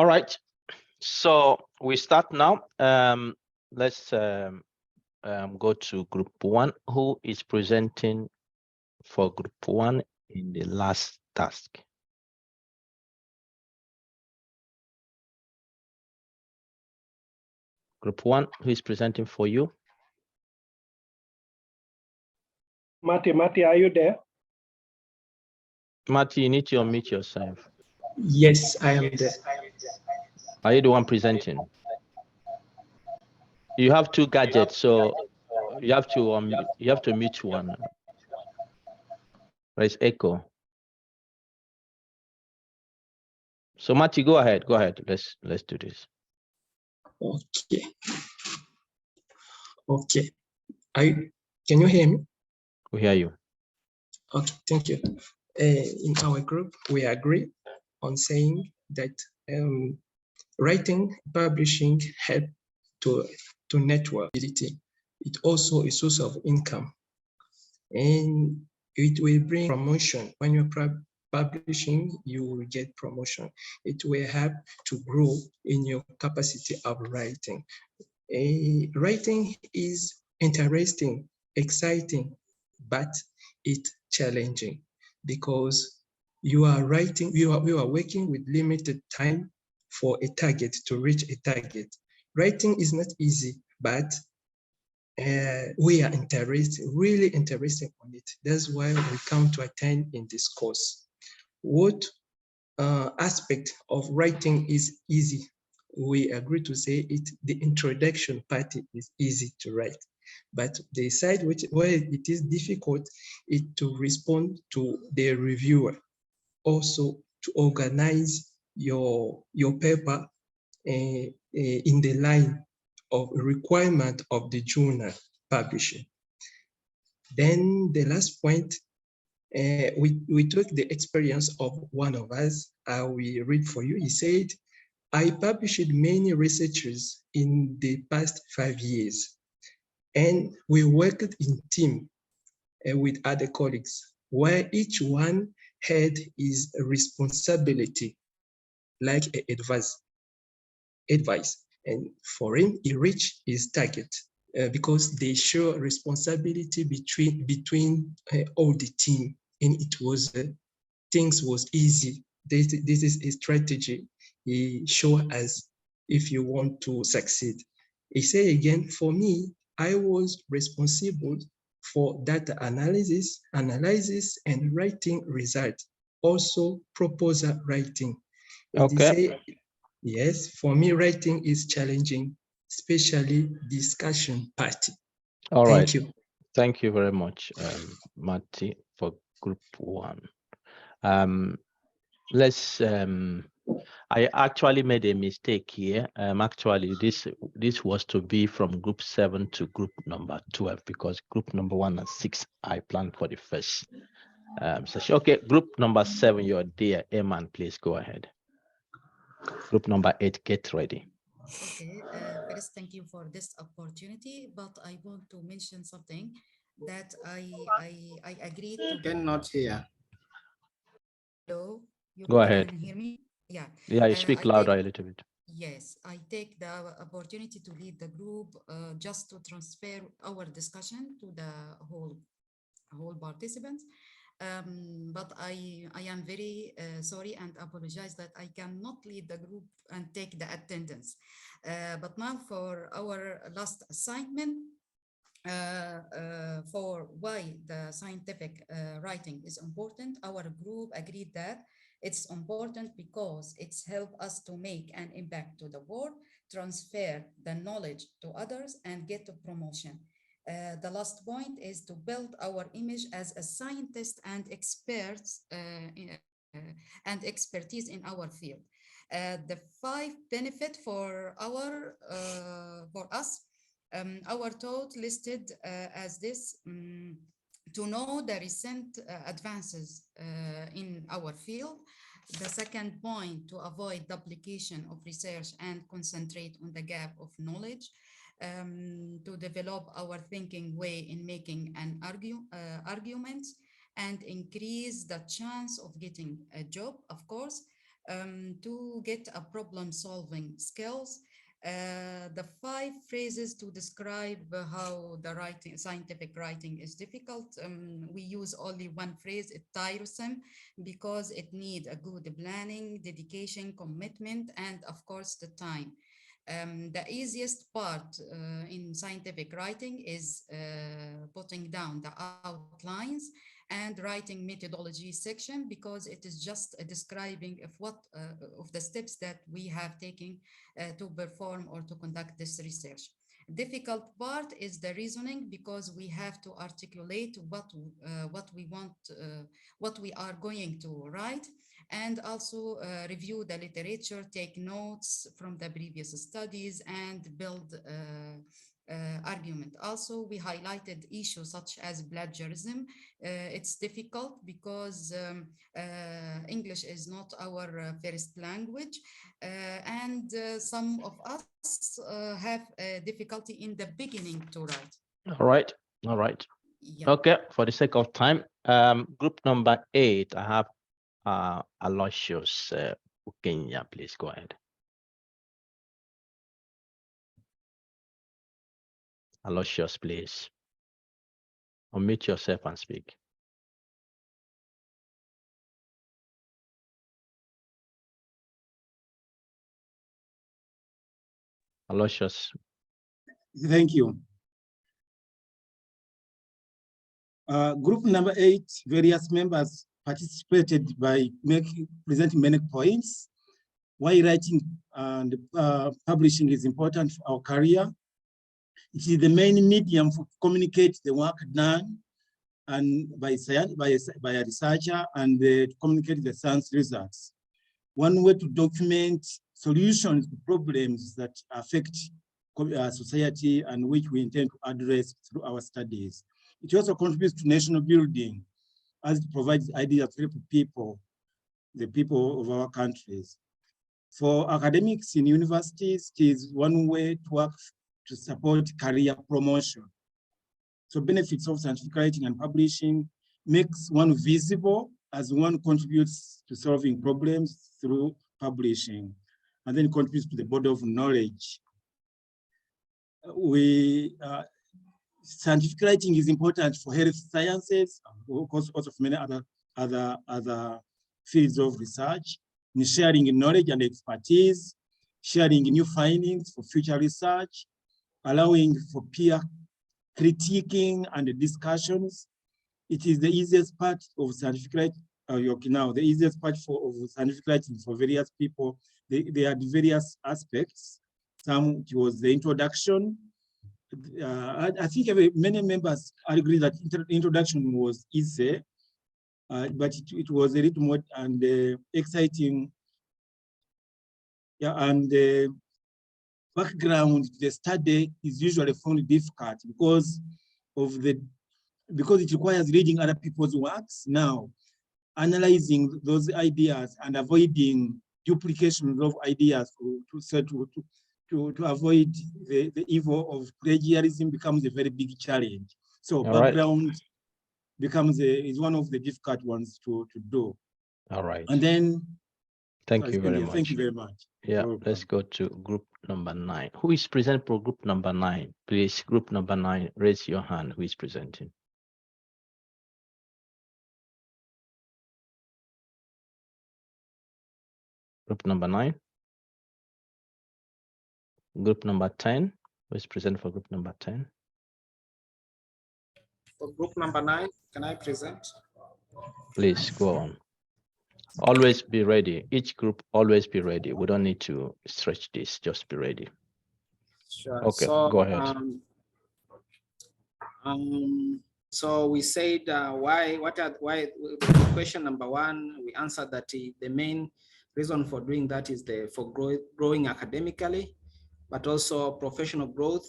All right. So we start now. Let's go to group one. Who is presenting for group one in the last task? Group one, who is presenting for you? Marty, are you there? Marty, you need to unmute yourself. Yes, I am there. Are you the one presenting? You have two gadgets, so you have to mute one. There's echo. So Marty, go ahead. Go ahead. Let's do this. Okay. Okay. Can you hear me? We hear you. Okay, thank you. In our group, we agree on saying that writing, publishing help to network. It also a source of income, and it will bring promotion. When you're publishing, you will get promotion. It will help to grow in your capacity of writing. Writing is interesting, exciting, but it's challenging because you are writing, you are working with limited time for a target to reach a target. Writing is not easy, but we are really interested on it. That's why we come to attend in this course. What aspect of writing is easy? We agree to say it, the introduction part is easy to write, but the side where it is difficult is to respond to the reviewer, also to organize your paper in the line of requirement of the journal publishing. Then the last point, we took the experience of one of us. I will read for you. He said, I published many researchers in the past 5 years, and we worked in team with other colleagues, where each one had his responsibility, like advice. And for him, he reached his target because they show responsibility between all the team, and it was things was easy. This is a strategy he showed us if you want to succeed. He said again, for me, I was responsible for data analysis, and writing results, also proposal writing. And okay. He say, yes, for me, writing is challenging, especially discussion party. All Thank right. you. Thank you very much, Marty, for group one. I actually made a mistake here. Actually, this was to be from group 7 to group number 12 because group number 1 and 6 I planned for the first session. Okay, group number 7, you're there. Eman, please go ahead. Group number 8, get ready. Okay, first, thank you for this opportunity, but I want to mention something that I agreed to. Cannot hear. Hello, you Go ahead. can hear me? Yeah. Yeah, you speak louder a little bit. Yes, I take the opportunity to lead the group just to transfer our discussion to the whole participants. But I am very sorry and apologize that I cannot lead the group and take the attendance. But now for our last assignment, for why the scientific writing is important, our group agreed that it's important because it's helped us to make an impact to the world, transfer the knowledge to others, and get a promotion. The last point is to build our image as a scientist and experts and expertise in our field. The 5 benefit for us, our thought listed as this: to know the recent advances in our field. The second point, to avoid duplication of research and concentrate on the gap of knowledge. To develop our thinking way in making an argument and increase the chance of getting a job, of course. to get a problem-solving skills. The 5 phrases to describe how the scientific writing is difficult. We use only one phrase, it's tiresome, because it needs a good planning, dedication, commitment, and of course the time. The easiest part in scientific writing is putting down the outlines and writing methodology section, because it is just describing of the steps that we have taken to perform or to conduct this research. Difficult part is the reasoning, because we have to articulate what we want, what we are going to write, and also review the literature, take notes from the previous studies, and build argument. Also, we highlighted issues such as plagiarism. It's difficult because English is not our first language, and some of us have difficulty in the beginning to write. All right. All right. Yeah. Okay. For the sake of time, group number 8, I have Aloysius Kenya. Please go ahead. Aloysius, please. Unmute yourself and speak. Aloysius. Thank you. Group number 8, various members participated by presenting many points. Why writing and publishing is important for our career. It is the main medium for communicate the work done and by a researcher, and to communicate the science results. One way to document solutions to problems that affect society and which we intend to address through our studies. It also contributes to national building, as it provides ideas for people, the people of our countries. For academics in universities, it is one way to work to support career promotion. So benefits of scientific writing and publishing makes one visible as one contributes to solving problems through publishing, and then contributes to the body of knowledge. Scientific writing is important for health sciences, of course, also for many other fields of research, in sharing knowledge and expertise, sharing new findings for future research, allowing for peer critiquing and discussions. It is the easiest part of scientific writing. The easiest part of scientific writing for various people. They had various aspects. Some, it was the introduction. I think many members agree that introduction was easy, but it was a little more exciting. Yeah, and the background, the study is usually found difficult because it requires reading other people's works. Now, analyzing those ideas and avoiding duplication of ideas to avoid the evil of plagiarism becomes a very big challenge. So All background is one of the difficult ones to do. All right. And then thank you very much. Thank you very much. Yeah, let's go to group number 9. Who is present for group number 9? Please, group number 9, raise your hand. Who is presenting? Group number 9. Group number 10. Who is present for group number 10? For group number 9, can I present? Please go on. Always be ready. Each group, always be ready. We don't need to stretch this. Just be ready. Sure. Okay, so, go ahead. So we said why question number 1, we answered that the main reason for doing that is for growing academically, but also professional growth.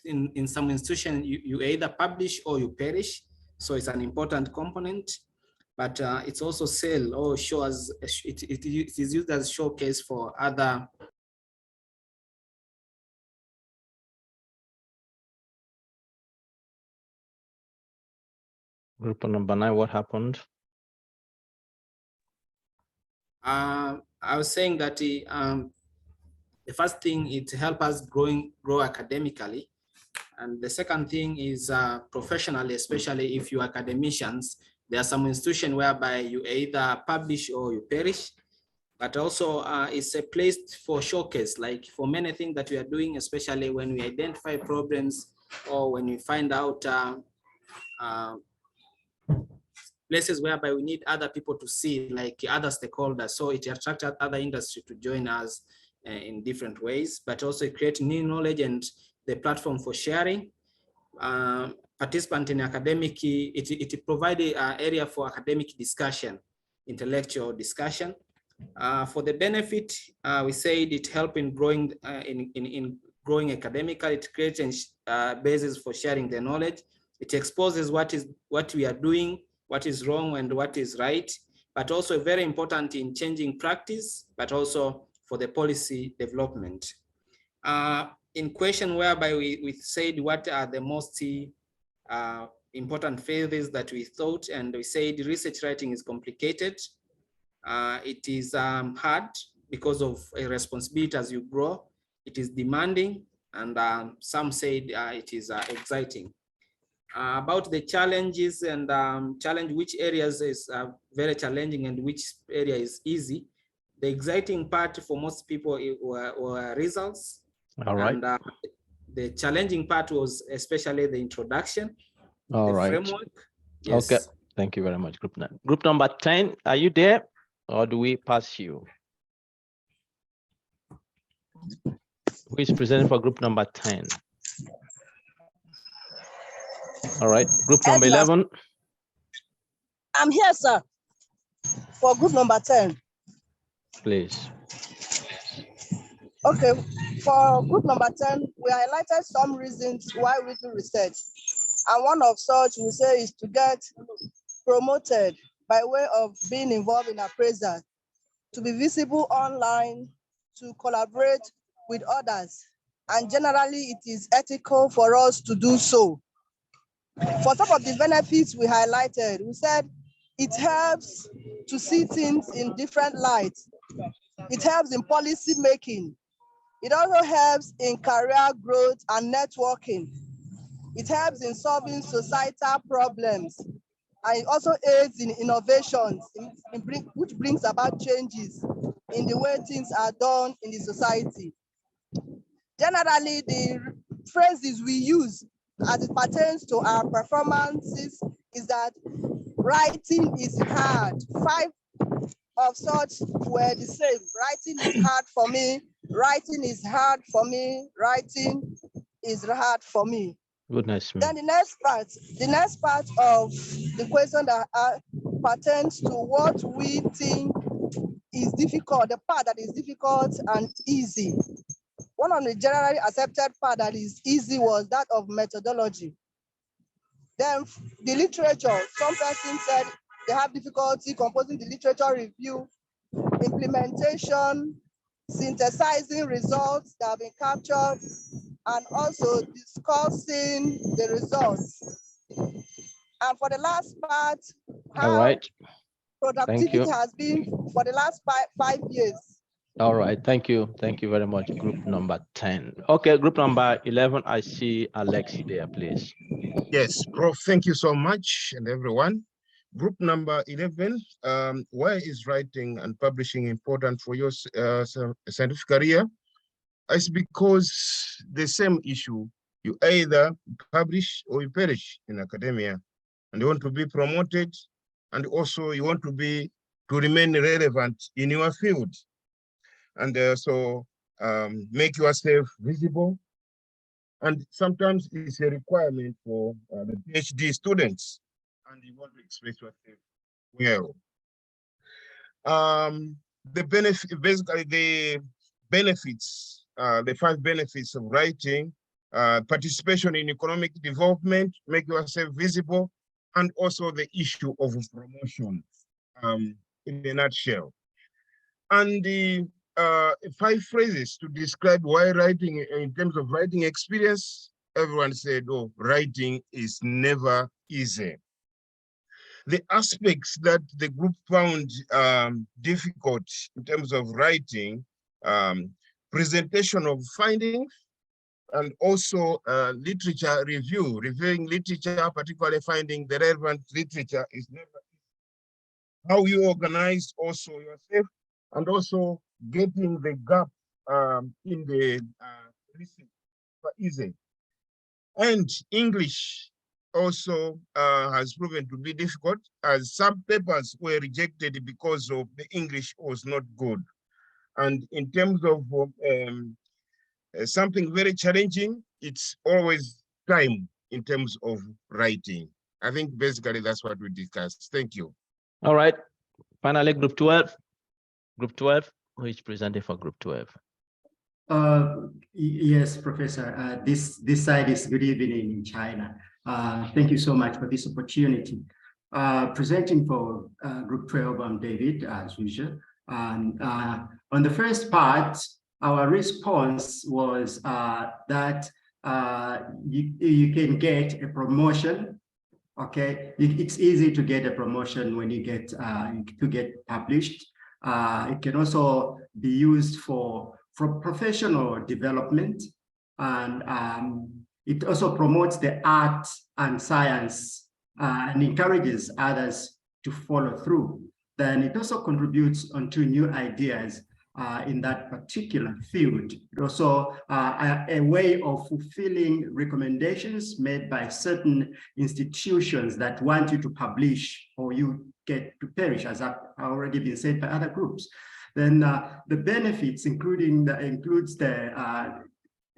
In some institution, you either publish or you perish. So it's an important component, but it's also sell or show as it is used as showcase for other. Group number 9, what happened? I was saying that the first thing is to help us grow academically. And the second thing is professionally, especially if you are academicians, there are some institutions whereby you either publish or you perish, but also it's a place for showcase, like for many things that we are doing, especially when we identify problems or when we find out places whereby we need other people to see, like other stakeholders. So it attracts other industry to join us in different ways, but also create new knowledge and the platform for sharing. Participant in academic, it provided an area for academic discussion, intellectual discussion. For the benefit, we said it help in growing in growing academically. It creates a basis for sharing the knowledge. It exposes what we are doing, what is wrong and what is right, but also very important in changing practice, but also for the policy development. In question whereby we said what are the most important phases that we thought, and we said research writing is complicated. It is hard because of a responsibility as you grow. It is demanding, and some said it is exciting. About the challenges and which areas is very challenging and which area is easy. The exciting part for most people were results. All right. And the challenging part was especially the introduction, All the right. framework. Yes. Okay. Thank you very much, group 9. Group number 10, are you there or do we pass you? Who is presenting for group number 10? All right, group number 11. I'm here, sir, for group number 10. Please. Okay, for group number 10, we highlighted some reasons why we do research. And one of such we say is to get promoted by way of being involved in appraisal, to be visible online, to collaborate with others. And generally, it is ethical for us to do so. For some of the benefits we highlighted, we said it helps to see things in different lights. It helps in policy making. It also helps in career growth and networking. It helps in solving societal problems. And it also aids in innovations, which brings about changes in the way things are done in the society. Generally, the phrases we use as it pertains to our performances is that writing is hard. 5 of such were the same. Writing is hard for me. Writing is hard for me. Writing is hard for me. Goodness me. Then the next part of the question that pertains to what we think is difficult, the part that is difficult and easy. One of the generally accepted part that is easy was that of methodology. Then the literature, some persons said they have difficulty composing the literature review, implementation, synthesizing results that have been captured, and also discussing the results. And for the last part, All right. productivity has been for the last five years. All right, thank you. Thank you very much, group number 10. Okay, group number 11, I see Alexi there, please. Yes, Prof, thank you so much and everyone. Group number 11, why is writing and publishing important for your scientific career? It's because the same issue, you either publish or you perish in academia, and you want to be promoted, and also you want to remain relevant in your field. And so make yourself visible. And sometimes it's a requirement for the PhD students, and you want to express yourself well. The benefits, the 5 benefits of writing, participation in economic development, make yourself visible, and also the issue of promotion in a nutshell. And the 5 phrases to describe why writing, in terms of writing experience, everyone said, oh, writing is never easy. the aspects that the group found difficult in terms of writing, presentation of findings, and also literature review, reviewing literature, particularly finding the relevant literature is never how you organize also yourself, and also getting the gap in the research easy. And English also has proven to be difficult, as some papers were rejected because of the English was not good. And in terms of something very challenging, it's always time in terms of writing. I think basically that's what we discussed. Thank you. All right. Finally, group 12. Group 12, who is presenting for group 12? Yes, Professor. This side is good evening in China. Thank you so much for this opportunity. Presenting for group 12, I'm David, as usual. And on the first part, our response was that you can get a promotion. Okay, it's easy to get a promotion when you get published. It can also be used for professional development, and it also promotes the art and science and encourages others to follow through. Then it also contributes onto new ideas in that particular field. Also a way of fulfilling recommendations made by certain institutions that want you to publish or you get to perish, as have already been said by other groups. Then the benefits includes the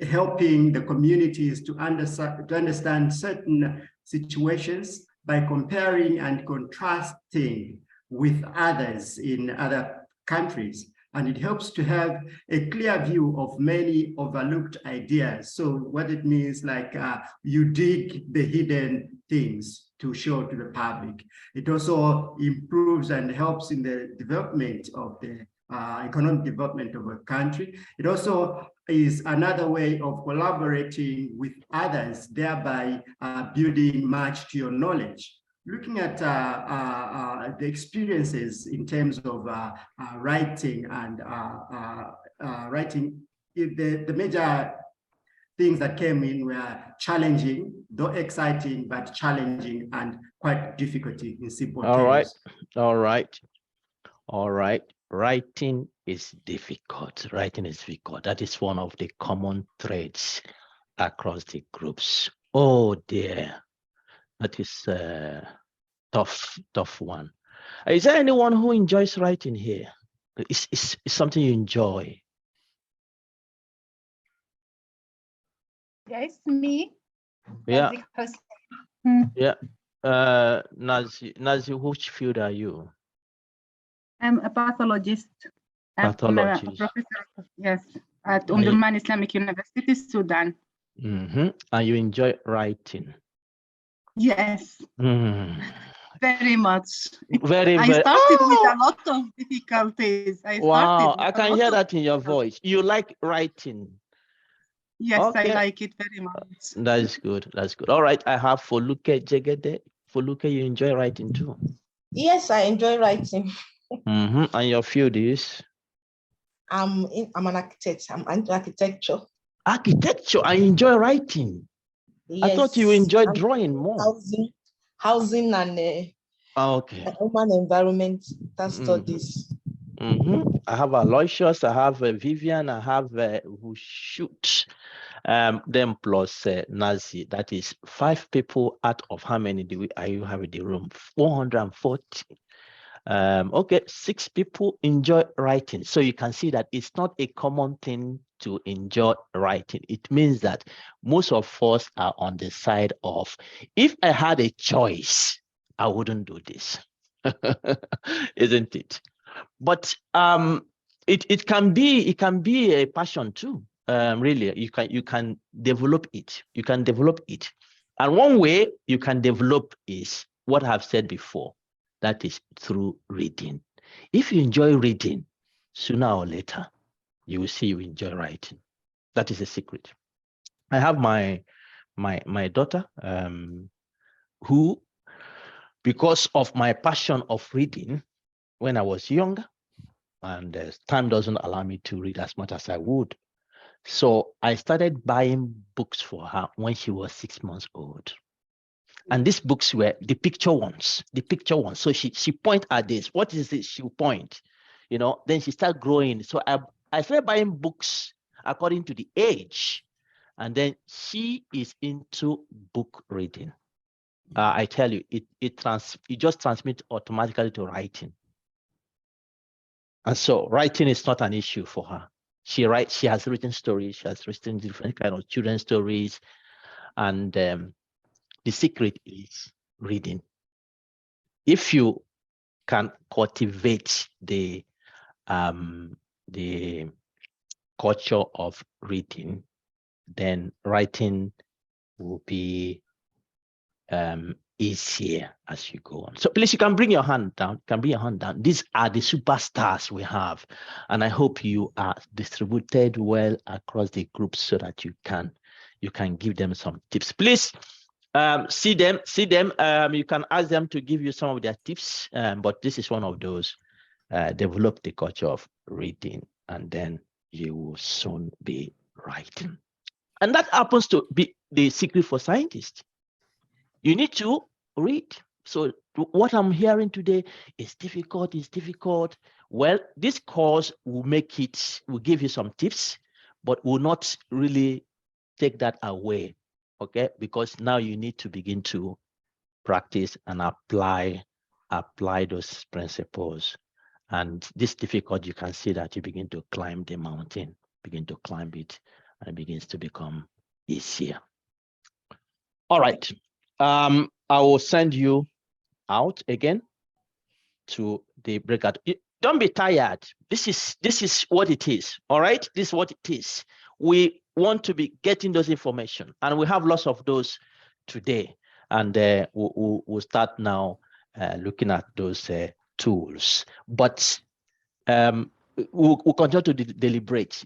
helping the communities to understand certain situations by comparing and contrasting with others in other countries. And it helps to have a clear view of many overlooked ideas. So what it means, like you dig the hidden things to show to the public. It also improves and helps in the development of the economic development of a country. It also is another way of collaborating with others, thereby building much to your knowledge. Looking at the experiences in terms of writing and writing, the major things that came in were challenging, though exciting, but challenging and quite difficult in simple terms. All right. Writing is difficult. Writing is difficult. That is one of the common threads across the groups. Oh dear. That is a tough one. Is there anyone who enjoys writing here? It's something you enjoy? Yes, me. Yeah. Yeah. Nazi, which field are you? I'm a pathologist. Pathologist. I'm a professor, yes, at Omdurman Islamic University, Sudan. And you enjoy writing? Yes. Very much. Very. I started with a lot of difficulties. I can hear that in your voice. You like writing? Yes, okay. I like it very much. That is good. That's good. All right. I have Foluke Jegede. Foluke, you enjoy writing too? Yes, I enjoy writing. And your field is? I'm an architect. I'm into architecture. Architecture. I enjoy writing. Yes. I thought you enjoyed drawing more. Housing and human environment studies. I have Aloysius, I have Vivian, I have who shoot them plus Nazi. That is 5 people out of how many do you have in the room? 440. Okay, 6 people enjoy writing. So you can see that it's not a common thing to enjoy writing. It means that most of us are on the side of, if I had a choice, I wouldn't do this. Isn't it? But it can be a passion too. Really, you can develop it. You can develop it. And one way you can develop is what I've said before. That is through reading. If you enjoy reading, sooner or later, you will see you enjoy writing. That is a secret. I have my daughter who because of my passion of reading when I was young, and time doesn't allow me to read as much as I would. So I started buying books for her when she was 6 months old. And these books were the picture ones. So she point at this. What is this? She'll point, then she started growing. So I started buying books according to the age. And then she is into book reading. I tell you, it just transmits automatically to writing. And so writing is not an issue for her. She has written stories, she has written different kind of children's stories. And the secret is reading. If you can cultivate the culture of reading, then writing will be easier as you go on. So please, you can bring your hand down. These are the superstars we have, and I hope you are distributed well across the groups so that you can give them some tips. Please see them. You can ask them to give you some of their tips, but this is one of those. Develop the culture of reading, and then you will soon be writing. And that happens to be the secret for scientists. You need to read. So what I'm hearing today is difficult. Well, this course will give you some tips, but will not really take that away, okay? Because now you need to begin to practice and apply those principles. And this difficult, you can see that you begin to climb the mountain, begin to climb it, and it begins to become easier. All right. I will send you out again to the breakout. Don't be tired. This is what it is. All right. This is what it is. We want to be getting those information, and we have lots of those today. And we'll start now looking at those tools. But we'll continue to deliberate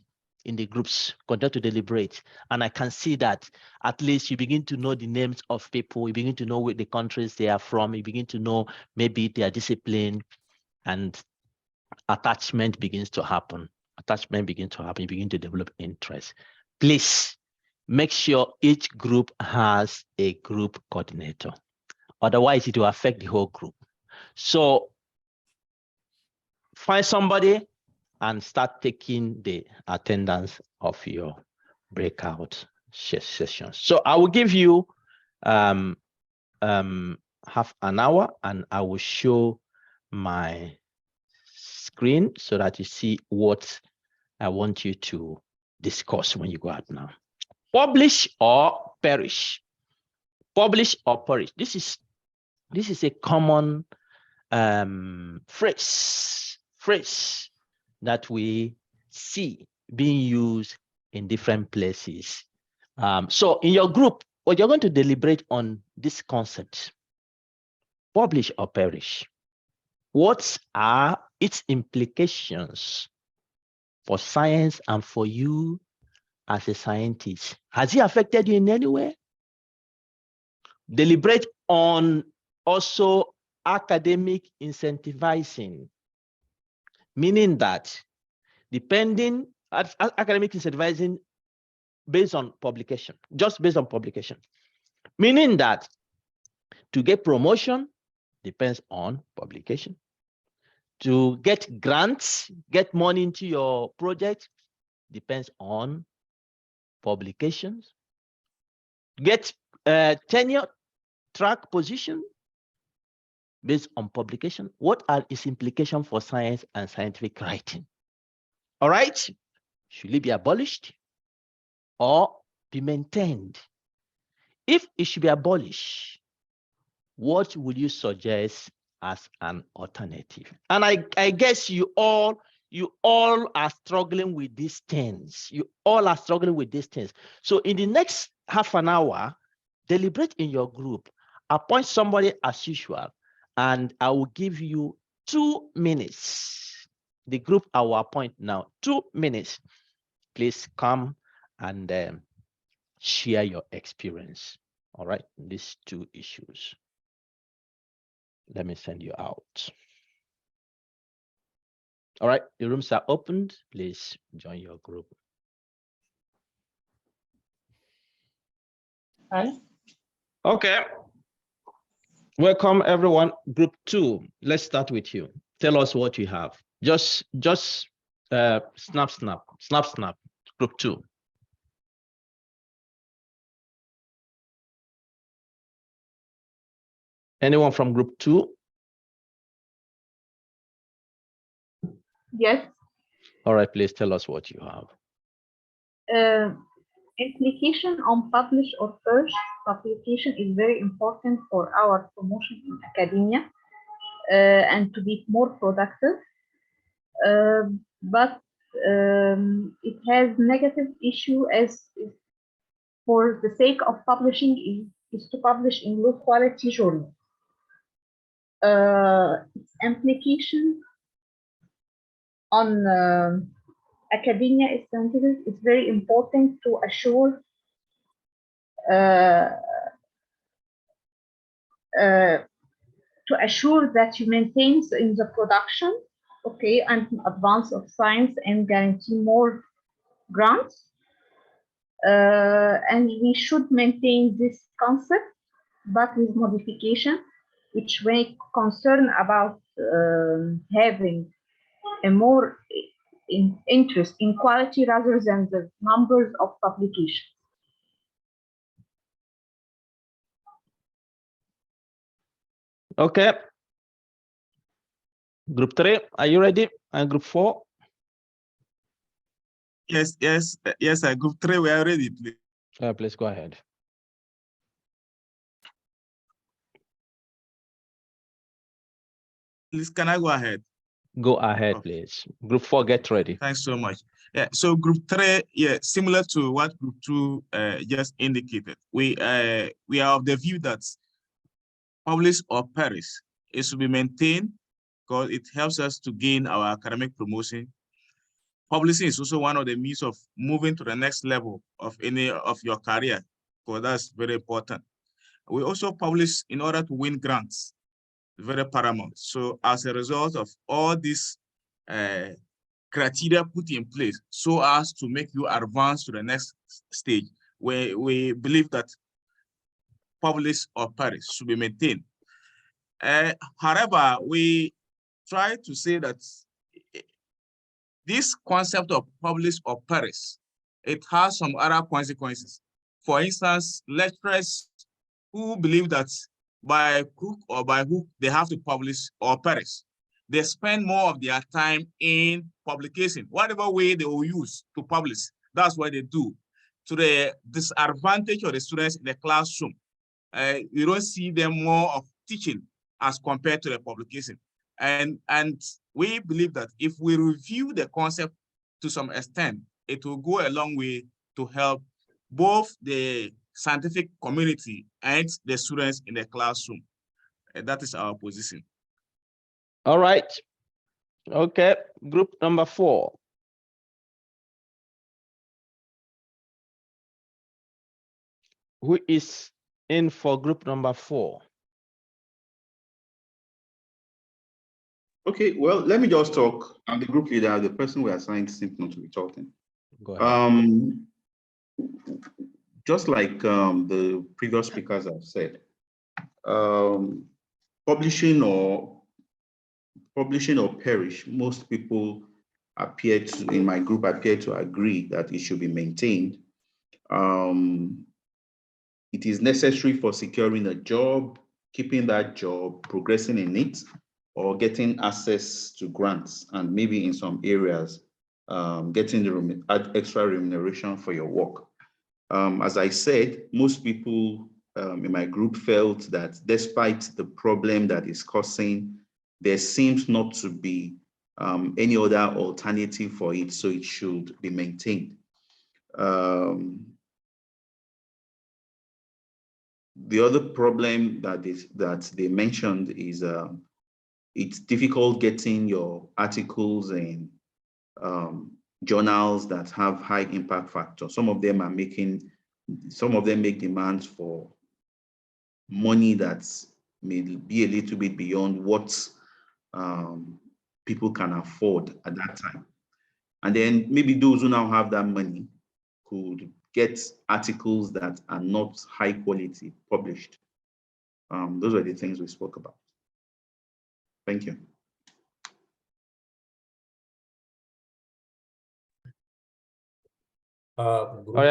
in the groups, continue to deliberate. And I can see that at least you begin to know the names of people, you begin to know where the countries they are from, you begin to know maybe their discipline, and attachment begins to happen. You begin to develop interest. Please make sure each group has a group coordinator. Otherwise, it will affect the whole group. So find somebody and start taking the attendance of your breakout sessions. So I will give you half an hour, and I will show my screen so that you see what I want you to discuss when you go out now. Publish or perish. Publish or perish. This is a common phrase that we see being used in different places. So in your group, what you're going to deliberate on this concept, publish or perish. What are its implications for science and for you as a scientist? Has it affected you in any way? Deliberate on also academic incentivizing, meaning that depending academic incentivizing based on publication, just based on publication, meaning that to get promotion depends on publication. To get grants, get money into your project depends on publications. Get tenure track position based on publication. What are its implications for science and scientific writing? All right, should it be abolished or be maintained? If it should be abolished, what would you suggest as an alternative? And I guess you all are struggling with these things. You all are struggling with these things. So in the next half an hour, deliberate in your group, appoint somebody as usual, and I will give you 2 minutes. The group I will appoint now, 2 minutes. Please come and share your experience, all right, these 2 issues. Let me send you out. All right, the rooms are opened. Please join your group. Hi. Okay. Welcome everyone. Group 2. Let's start with you. Tell us what you have. Just snap. Group 2. Anyone from group 2? Yes. All right, please tell us what you have. Implication on publish or purge publication is very important for our promotion in academia and to be more productive. But it has negative issue as for the sake of publishing is to publish in low quality journal. Its implication on academia standards is very important to assure that you maintain in the production, okay, and advance of science and guarantee more grants. And we should maintain this concept, but with modification, which may concern about having a more interest in quality rather than the numbers of publications. Okay. Group 3, are you ready? And group 4? Yes. Group 3, we are ready, please. Please go ahead. Please, can I go ahead? Go ahead, please. Group 4, get ready. Thanks so much. Yeah, so group 3, yeah, similar to what group 2 just indicated. We are of the view that publish or perish is to be maintained because it helps us to gain our academic promotion. Publishing is also one of the means of moving to the next level of any of your career, because that's very important. We also publish in order to win grants, very paramount. So as a result of all these criteria put in place so as to make you advance to the next stage, where we believe that publish or perish should be maintained. However, we try to say that this concept of publish or perish, it has some other consequences. For instance, lecturers who believe that by crook or by hook, they have to publish or perish. They spend more of their time in publication, whatever way they will use to publish. That's what they do, to the disadvantage of the students in the classroom. You don't see them more of teaching as compared to the publication. And we believe that if we review the concept to some extent, it will go a long way to help both the scientific community and the students in the classroom. And that is our position. All right. Okay. Group number 4. Who is in for group number 4? Okay, well, let me just talk. I'm the group leader, the person we assigned simply not to be talking. Go ahead. Just like the previous speakers have said, publishing or perish, most people appear to, in my group, appear to agree that it should be maintained. It is necessary for securing a job, keeping that job, progressing in it, or getting access to grants, and maybe in some areas, getting the extra remuneration for your work. As I said, most people in my group felt that despite the problem that is causing, there seems not to be any other alternative for it, so it should be maintained. The other problem that they mentioned is it's difficult getting your articles in journals that have high impact factor. Some of them make demands for money that's may be a little bit beyond what people can afford at that time. And then maybe those who now have that money could get articles that are not high quality published. Those are the things we spoke about. Thank you.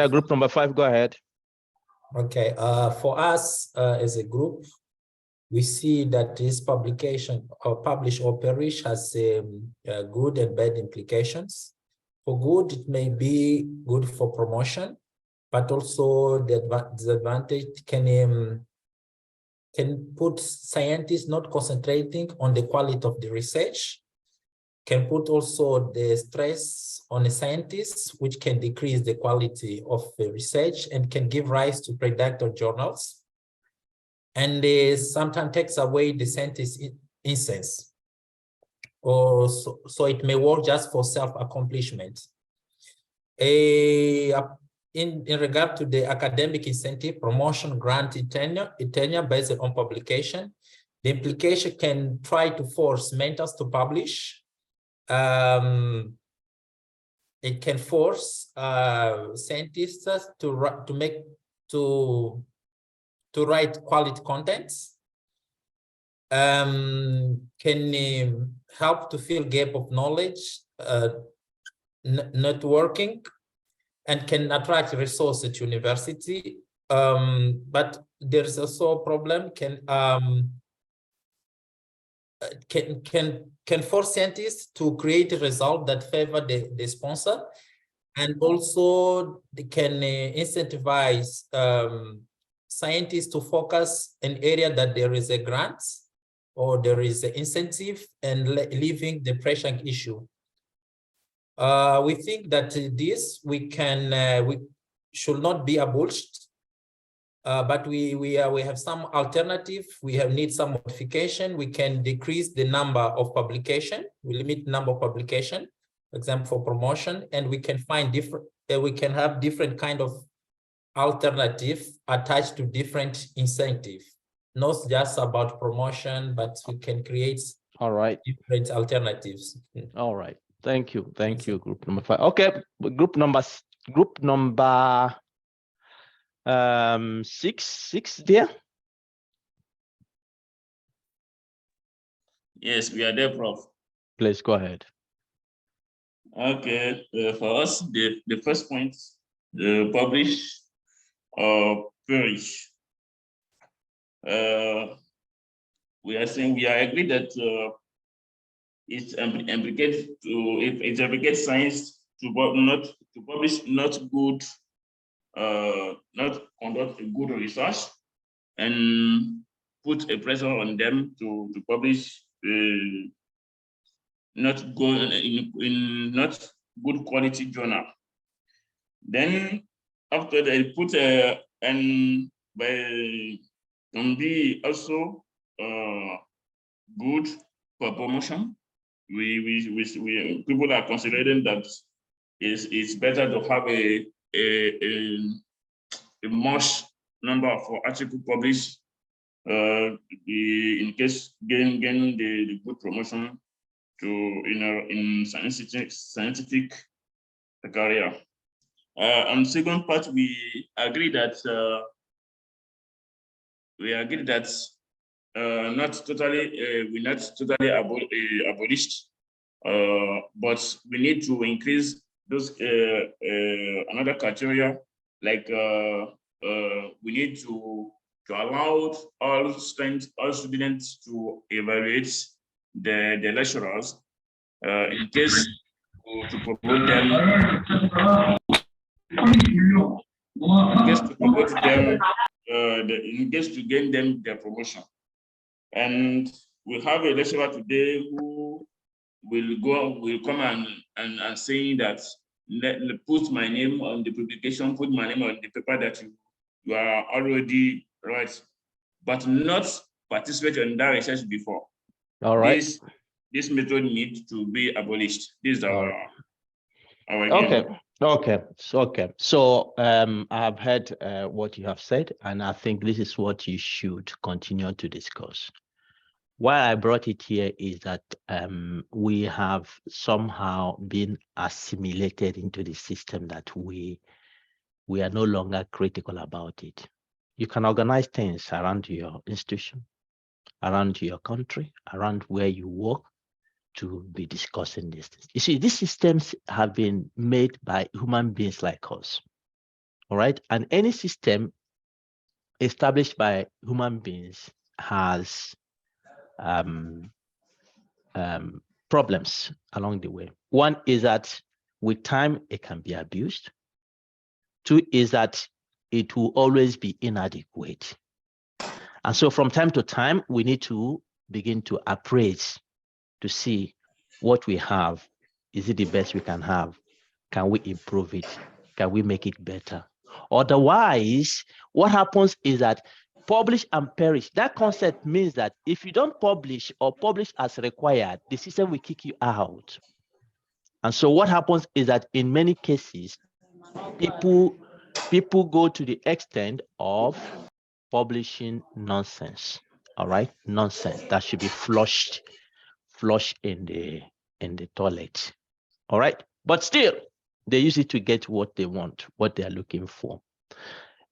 Group number 5, go ahead. Okay, for us as a group, we see that this publication or publish or perish has good and bad implications. For good, it may be good for promotion, but also the disadvantage can put scientists not concentrating on the quality of the research, can put also the stress on the scientists, which can decrease the quality of the research and can give rise to predictor journals. And sometimes takes away the scientist's incense. Or so it may work just for self-accomplishment. In regard to the academic incentive, promotion, grant, tenure based on publication, the implication can try to force mentors to publish. It can force scientists to write quality contents. Can help to fill gap of knowledge, networking, and can attract resources to university. But there's also a problem, can force scientists to create a result that favor the sponsor, and also they can incentivize scientists to focus an area that there is a grant or there is an incentive, and leaving the pressure issue. We think that this we should not be abolished, but we have some alternative. We need some modification. We can decrease the number of publication. We limit the number of publication, for example, for promotion, and we can find different. We can have different kind of alternative attached to different incentive. Not just about promotion, but we can create different alternatives. All right. Thank you. Thank you, group number 5. Okay, group number 6 there. Yes, we are there, Prof. Please go ahead. Okay, for us, the first point, publish or perish. We are saying we are agreed that it implicates science to publish not conduct a good research and put a pressure on them to publish not good quality journal. Then after they put and can be also good for promotion. We people are considering that it's better to have a much number of articles published in case gain the good promotion to in scientific career. On second part, we agree that not totally we're not totally abolished, but we need to increase those another criteria, like we need to allow all students to evaluate the lecturers in case to promote them. In case to promote them, in case to gain them their promotion. And we have a lecturer today who will come and saying that put my name on the publication, put my name on the paper that you are already right, but not participate in that research before. All right. This method needs to be abolished. This is our our game. Okay. So I have heard what you have said, and I think this is what you should continue to discuss. Why I brought it here is that we have somehow been assimilated into the system that we are no longer critical about it. You can organize things around your institution, around your country, around where you work, to be discussing these things. You see, these systems have been made by human beings like us, all right? And any system established by human beings has problems along the way. One is that with time, it can be abused. Two is that it will always be inadequate. And so from time to time, we need to begin to appraise to see what we have. Is it the best we can have? Can we improve it? Can we make it better? Otherwise, what happens is that publish and perish. That concept means that if you don't publish or publish as required, the system will kick you out. And so what happens is that in many cases, people go to the extent of publishing nonsense. All right, nonsense that should be flushed in the toilet. All right, but still they use it to get what they want, what they are looking for.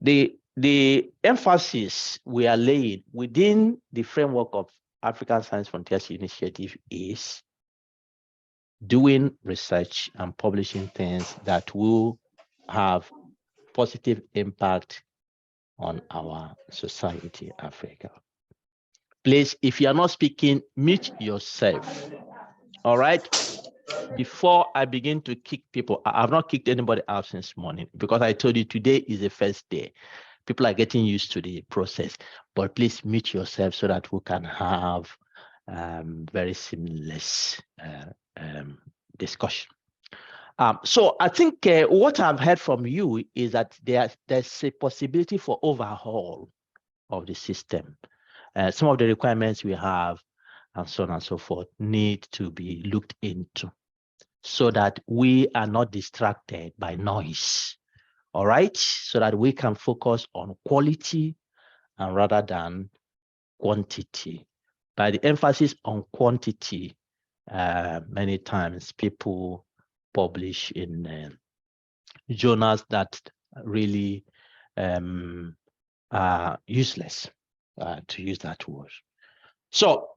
The emphasis we are laying within the framework of African Science Frontiers Initiative is doing research and publishing things that will have positive impact on our society, Africa. Please, if you are not speaking, mute yourself. All right. Before I begin to kick people, I have not kicked anybody out since morning because I told you today is the first day. People are getting used to the process, but please mute yourself so that we can have very seamless discussion. So I think what I've heard from you is that there's a possibility for overhaul of the system. Some of the requirements we have and so on and so forth need to be looked into so that we are not distracted by noise, all right? So that we can focus on quality and rather than quantity. By the emphasis on quantity, many times people publish in journals that really are useless, to use that word. So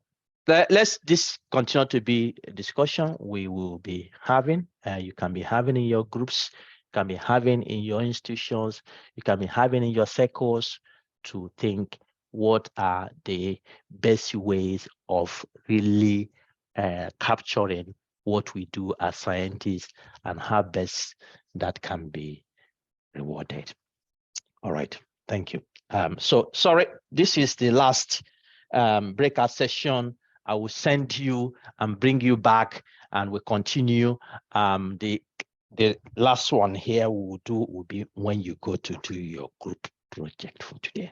let's continue to be a discussion we will be having. You can be having in your groups, you can be having in your institutions, you can be having in your circles to think what are the best ways of really capturing what we do as scientists and how best that can be rewarded. All right, thank you. So sorry, this is the last breakout session. I will send you and bring you back and we'll continue. The last one here will be when you go to do your group project for today.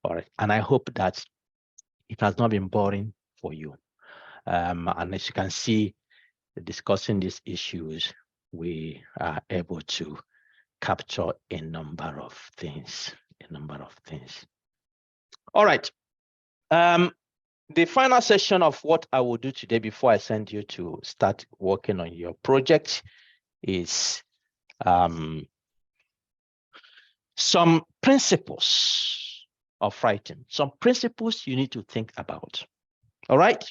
All right, and I hope that it has not been boring for you. And as you can see, discussing these issues, we are able to capture a number of things. All right. The final session of what I will do today before I send you to start working on your project is some principles of writing, some principles you need to think about. All right.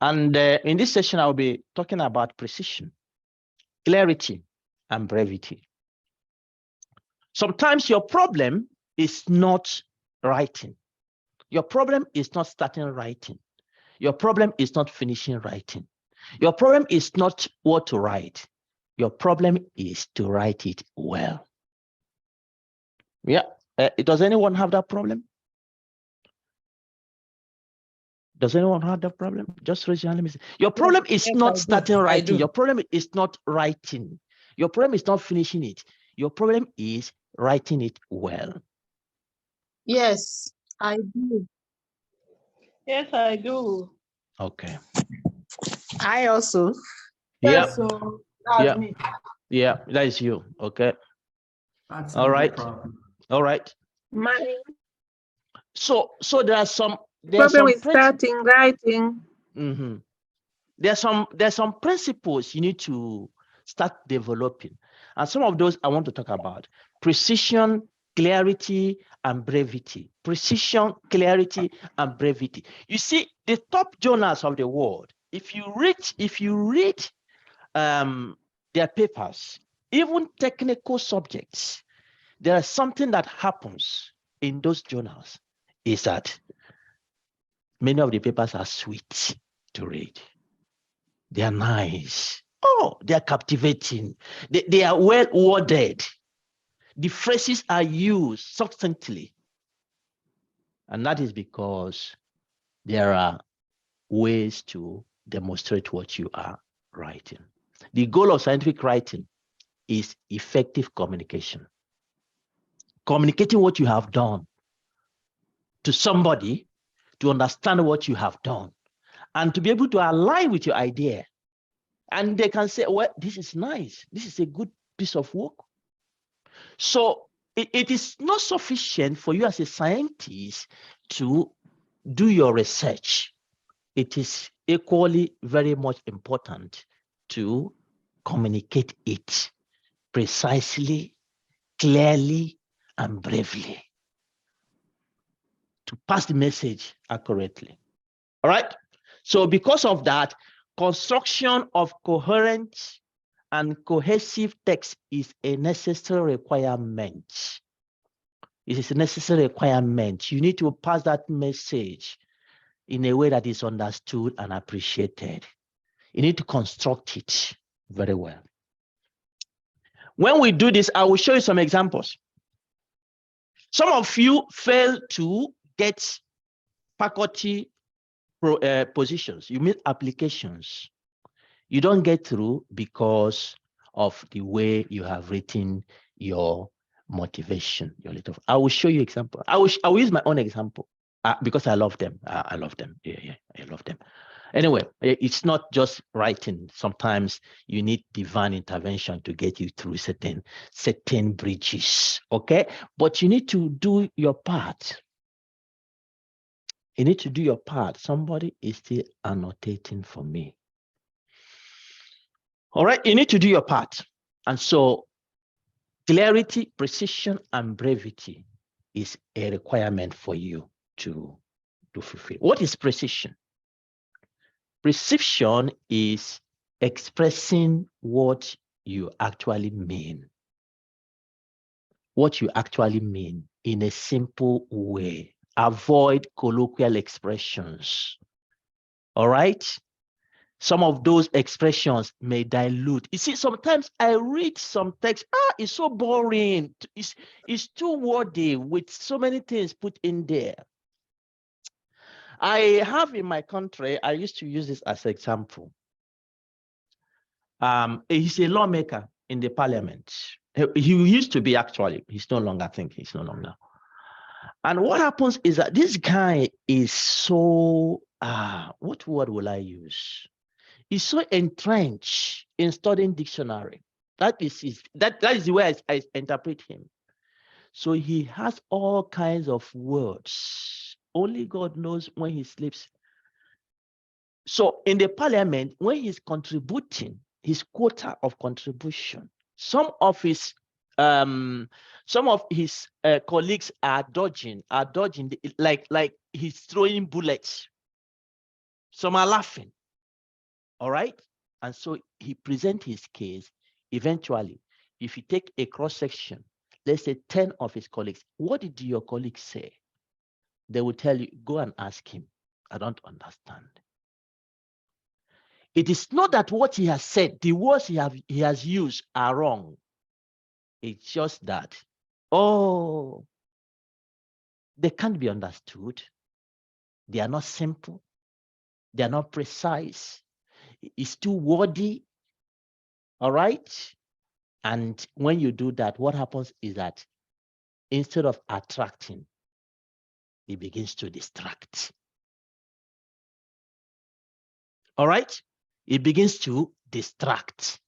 And in this session, I'll be talking about precision, clarity, and brevity. Sometimes your problem is not writing. Your problem is not starting writing. Your problem is not finishing writing. Your problem is not what to write. Your problem is to write it well. Yeah. Does anyone have that problem? Does anyone have that problem? Just raise your hand. Let me see. Your problem is not starting writing. Your problem is not writing. Your problem is not finishing it. Your problem is writing it well. Yes, I do. Yes, I do. Okay. I also. Yeah. So that's me. Yeah, that is you. Okay. That's All not a right. problem. All right. My So there are some problem is starting writing. Mhm. There's some principles you need to start developing, and some of those I want to talk about: precision, clarity, and brevity. Precision, clarity, and brevity. You see, the top journals of the world, if you read their papers, even technical subjects, there is something that happens in those journals is that many of the papers are sweet to read. They are nice. Oh, they are captivating. They are well worded. The phrases are used succinctly. And that is because there are ways to demonstrate what you are writing. The goal of scientific writing is effective communication. Communicating what you have done to somebody to understand what you have done and to be able to align with your idea. And they can say, well, this is nice. This is a good piece of work. So it is not sufficient for you as a scientist to do your research. It is equally very much important to communicate it precisely, clearly, and bravely, to pass the message accurately. All right. So because of that, construction of coherent and cohesive text is a necessary requirement. It is a necessary requirement. You need to pass that message in a way that is understood and appreciated. You need to construct it very well. When we do this, I will show you some examples. Some of you fail to get faculty positions. You mean applications. You don't get through because of the way you have written your motivation. I will show you example. I will use my own example because I love them. I love them. Yeah, I love them. Anyway, it's not just writing. Sometimes you need divine intervention to get you through certain bridges. Okay, but you need to do your part. You need to do your part. Somebody is still annotating for me. All right, you need to do your part. And so clarity, precision, and brevity is a requirement for you to fulfill. What is precision? Precision is expressing what you actually mean. What you actually mean in a simple way. Avoid colloquial expressions. All right? Some of those expressions may dilute. You see, sometimes I read some text, it's so boring. It's too wordy with so many things put in there. I have in my country, I used to use this as an example. He's a lawmaker in the parliament. He used to be actually, he's no longer, I think he's no longer. And what happens is that this guy is so, what word will I use? He's so entrenched in studying dictionary. That is the way I interpret him. So he has all kinds of words. Only God knows when he sleeps. So in the parliament, when he's contributing his quota of contribution, some of his colleagues are dodging, like he's throwing bullets. Some are laughing. All right. And so he presents his case. Eventually, if you take a cross section, let's say 10 of his colleagues, what did your colleagues say? They will tell you, go and ask him. I don't understand. It is not that what he has said, the words he has used are wrong. It's just that, they can't be understood. They are not simple. They are not precise. It's too wordy. All right. And when you do that, what happens is that instead of attracting, it begins to distract. All right. It begins to distract.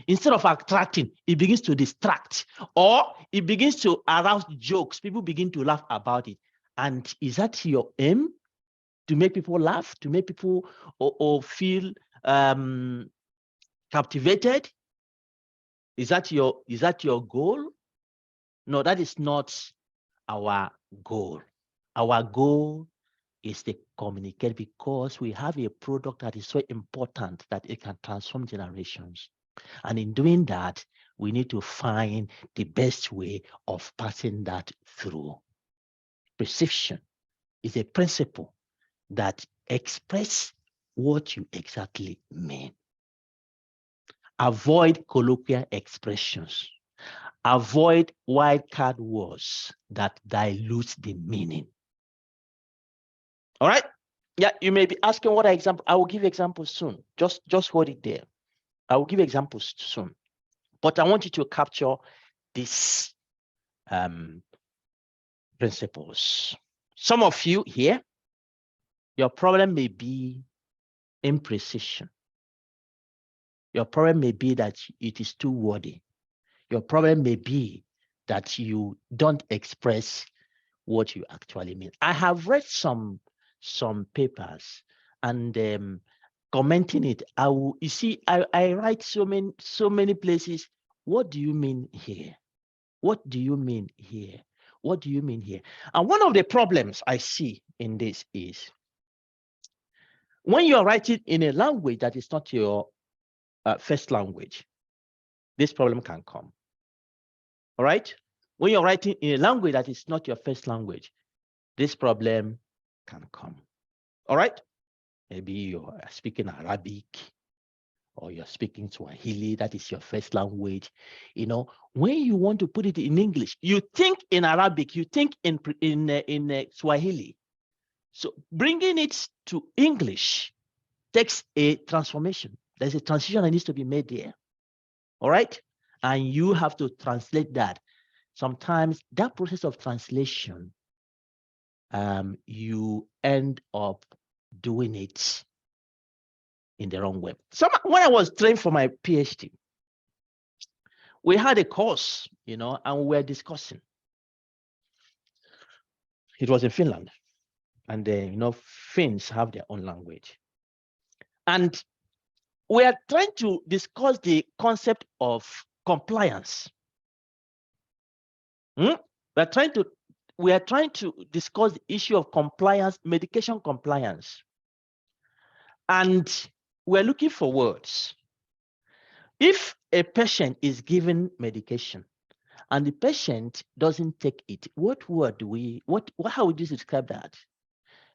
Instead of attracting, it begins to distract, or it begins to arouse jokes. People begin to laugh about it. And is that your aim? To make people laugh, to make people or feel captivated? Is that your goal? No, that is not our goal. Our goal is to communicate, because we have a product that is so important that it can transform generations. And in doing that, we need to find the best way of passing that through. Perception is a principle that expresses what you exactly mean. Avoid colloquial expressions. Avoid wildcard words that dilute the meaning. All right? Yeah, you may be asking what example. I will give examples soon. Just hold it there. I will give examples soon. But I want you to capture these principles. Some of you here, your problem may be imprecision. Your problem may be that it is too wordy. Your problem may be that you don't express what you actually mean. I have read some papers, and commenting it, you see, I write so many places. What do you mean here? What do you mean here? What do you mean here? And one of the problems I see in this is when you are writing in a language that is not your first language, this problem can come. All right? When you're writing in a language that is not your first language, this problem can come. All right? Maybe you're speaking Arabic, or you're speaking Swahili, that is your first language. You know, when you want to put it in English, you think in Arabic, you think in Swahili. So bringing it to English takes a transformation. There's a transition that needs to be made there. All right? And you have to translate that. Sometimes that process of translation, you end up doing it in the wrong way. When I was trained for my PhD, we had a course, you know, and we were discussing. It was in Finland, and you know, Finns have their own language. And we are trying to discuss the concept of compliance. We are trying to discuss the issue of compliance, medication compliance. And we're looking for words. If a patient is given medication and the patient doesn't take it, what word do how would you describe that?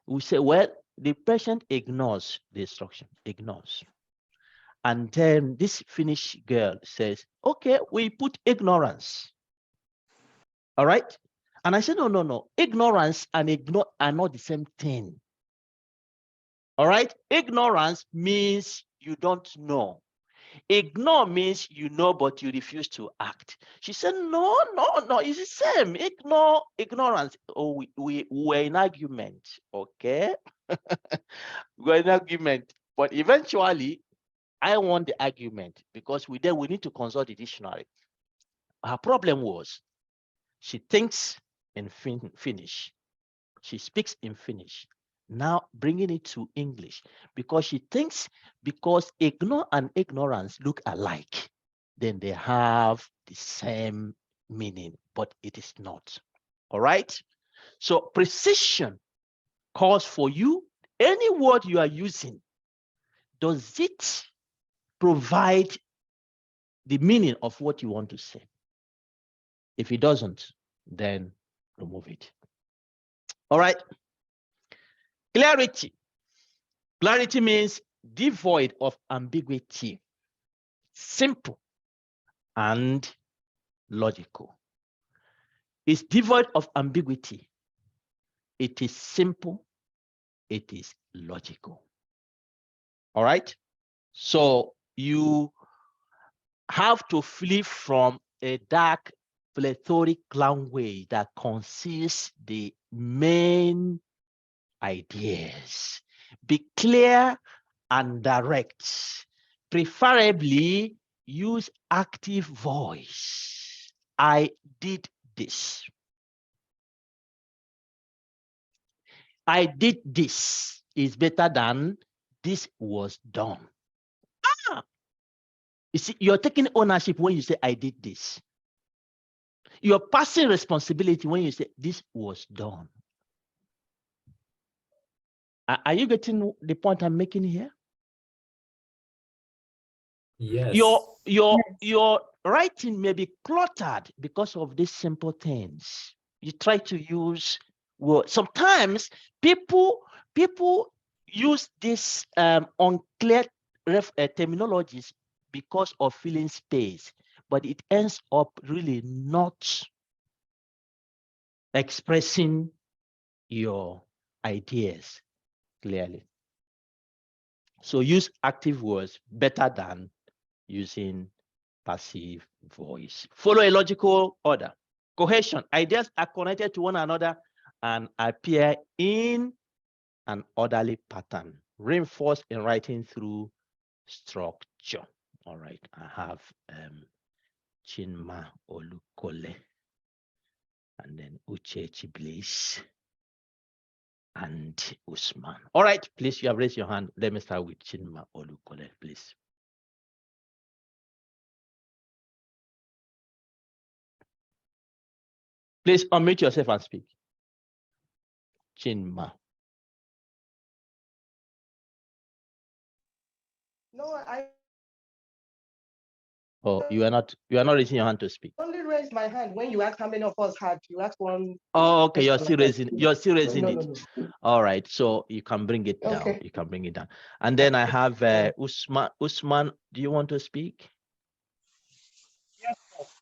We say, well, the patient ignores the instruction, ignores. And then this Finnish girl says, okay, we put ignorance. All right? And I said, no. Ignorance and ignore are not the same thing. All right? Ignorance means you don't know. Ignore means you know, but you refuse to act. She said, no, it's the same. Ignorance. Oh, we were in argument, okay? We're in argument, but eventually, I won the argument because we need to consult the dictionary. Her problem was she thinks in Finnish. She speaks in Finnish. Now bringing it to English, because she thinks because ignore and ignorance look alike, then they have the same meaning, but it is not. All right? So precision calls for you, any word you are using, does it provide the meaning of what you want to say? If it doesn't, then remove it. All right? Clarity. Clarity means devoid of ambiguity, simple and logical. It's devoid of ambiguity. It is simple. It is logical. All right? So you have to flee from a dark, plethoric language that conceals the main ideas. Be clear and direct. Preferably, use active voice. I did this. I did this is better than this was done. You see, you're taking ownership when you say, I did this. You're passing responsibility when you say, this was done. Are you getting the point I'm making here? Yes. Your writing may be cluttered because of these simple things. You try to use words. Sometimes people use this unclear terminologies because of filling space, but it ends up really not expressing your ideas clearly. So use active words better than using passive voice. Follow a logical order. Cohesion. Ideas are connected to one another and appear in an orderly pattern. Reinforced in writing through structure. All right, I have Chinma Olukole and then Uchechi Bliss and Usman. All right, please, you have raised your hand. Let me start with Chinma Olukole, please. Please unmute yourself and speak. Chinma. No, I Oh, you are not raising your hand to speak. only raised my hand when you asked how many of us had. You asked one. Oh, okay, you're still question raising No, it. no, no. All right, so you can bring it down. Okay. You can bring it down. And then I have Usman. Usman, do you want to speak? Yes,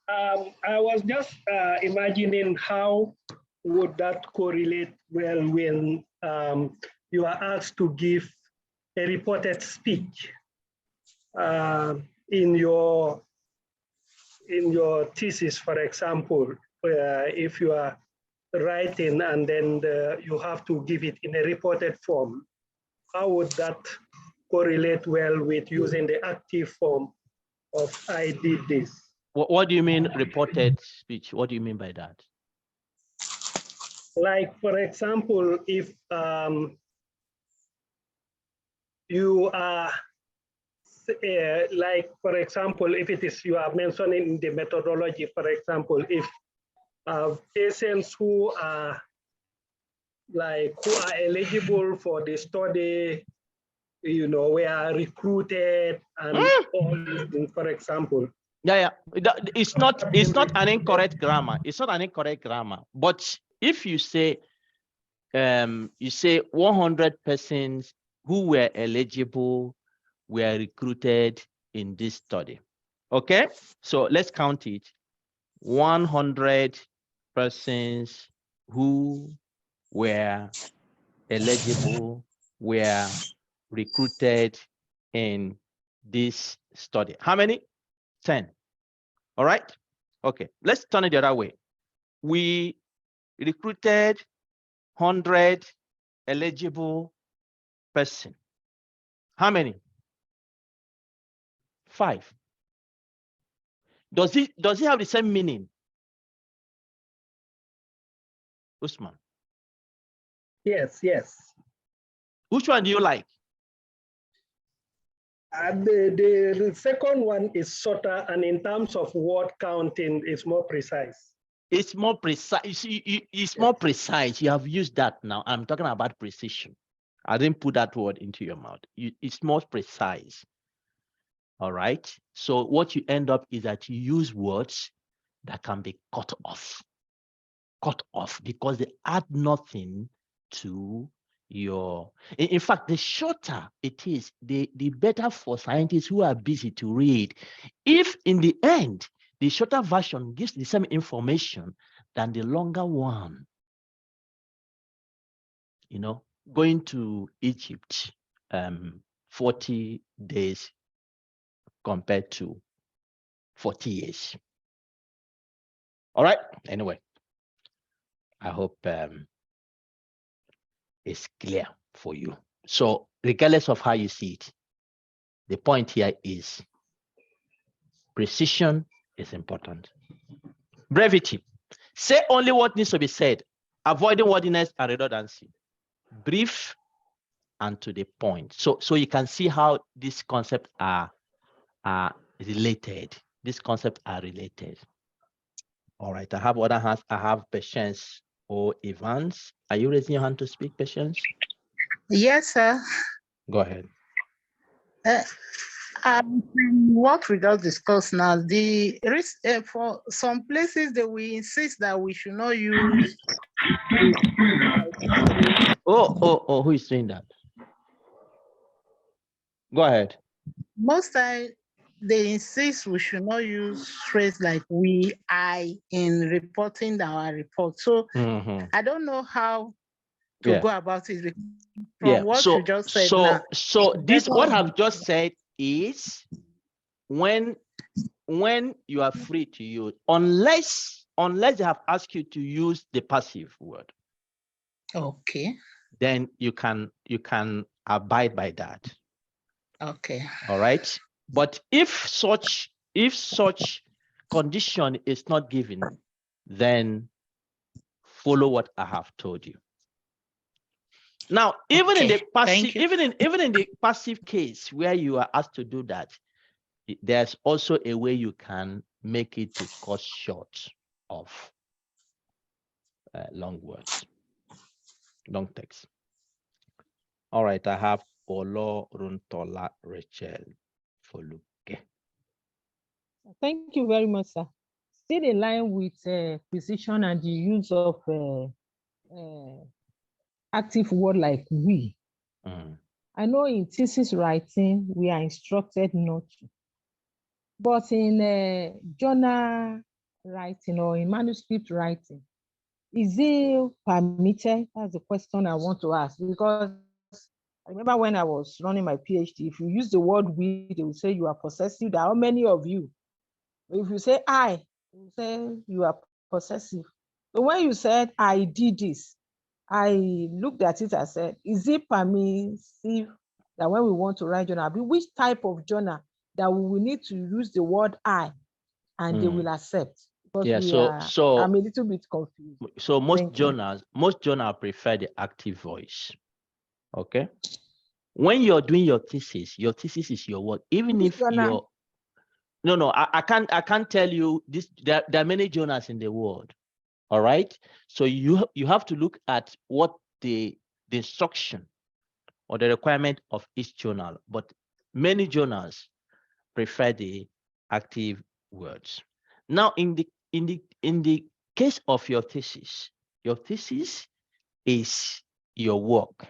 I was just imagining how would that correlate well when you are asked to give a reported speech in your thesis, for example, if you are writing and then you have to give it in a reported form, how would that correlate well with using the active form of I did this? What do you mean reported speech? What do you mean by that? Like, for example, if you are like, for example, if it is you are mentioning the methodology, for example, if patients who are eligible for the study, you know, were recruited and all these things, for example. Yeah. It's not an incorrect grammar. It's not an incorrect grammar. But if you say 100 persons who were eligible were recruited in this study. Okay, so let's count it. 100 persons who were eligible were recruited in this study. How many? 10. All right. Okay, let's turn it the other way. We recruited 100 eligible person. How many? 5. Does it have the same meaning? Usman. Yes. Which one do you like? The second one is shorter, and in terms of word counting, is more precise. It's more precise. It's more precise. You have used that now. I'm talking about precision. I didn't put that word into your mouth. It's more precise. All right. So what you end up is that you use words that can be cut off because they add nothing to your. In fact, the shorter it is, the better for scientists who are busy to read. If in the end, the shorter version gives the same information than the longer one. You know, going to Egypt, 40 days compared to 40 years. All right. Anyway, I hope it's clear for you. So regardless of how you see it, the point here is Precision is important. Brevity. Say only what needs to be said, avoiding wordiness and redundancy. Brief and to the point. So you can see how these concepts are related. These concepts are related. All right, I have other hands. I have Patience or Evans. Are you raising your hand to speak, Patience? Yes, sir. Go ahead. From what we just discussed now, for some places they will insist that we should not use. Oh, who is saying that? Go ahead. Most time they insist we should not use phrase like we, I in reporting our report. So I don't know how to go about it. From what you just said now. So this what I've just said is when you are free to use, unless they have asked you to use the passive word. Okay. Then you can abide by that. Okay. All right. But if such condition is not given, then follow what I have told you. Now, even in the passive, even in the passive case where you are asked to do that, there's also a way you can make it to cut short of long words, long text. All right, I have Olo Runtola Rachel Foluke. Thank you very much, sir. Still in line with precision and the use of active word like we. I know in thesis writing, we are instructed not to. But in journal writing or in manuscript writing, is it permitted? That's the question I want to ask. Because I remember when I was running my PhD, if you use the word we, they will say you are possessive. There are how many of you? If you say I, they will say you are possessive. So when you said I did this, I looked at it and said, is it permissive that when we want to write journal, which type of journal that we will need to use the word I and they will accept? Because I'm a little bit confused. So most journals prefer the active voice. Okay. When you're doing your thesis is your work. Even if you're I can't tell you this. There are many journals in the world. All right. So you have to look at what the instruction or the requirement of each journal. But many journals prefer the active words. Now, in the case of your thesis is your work.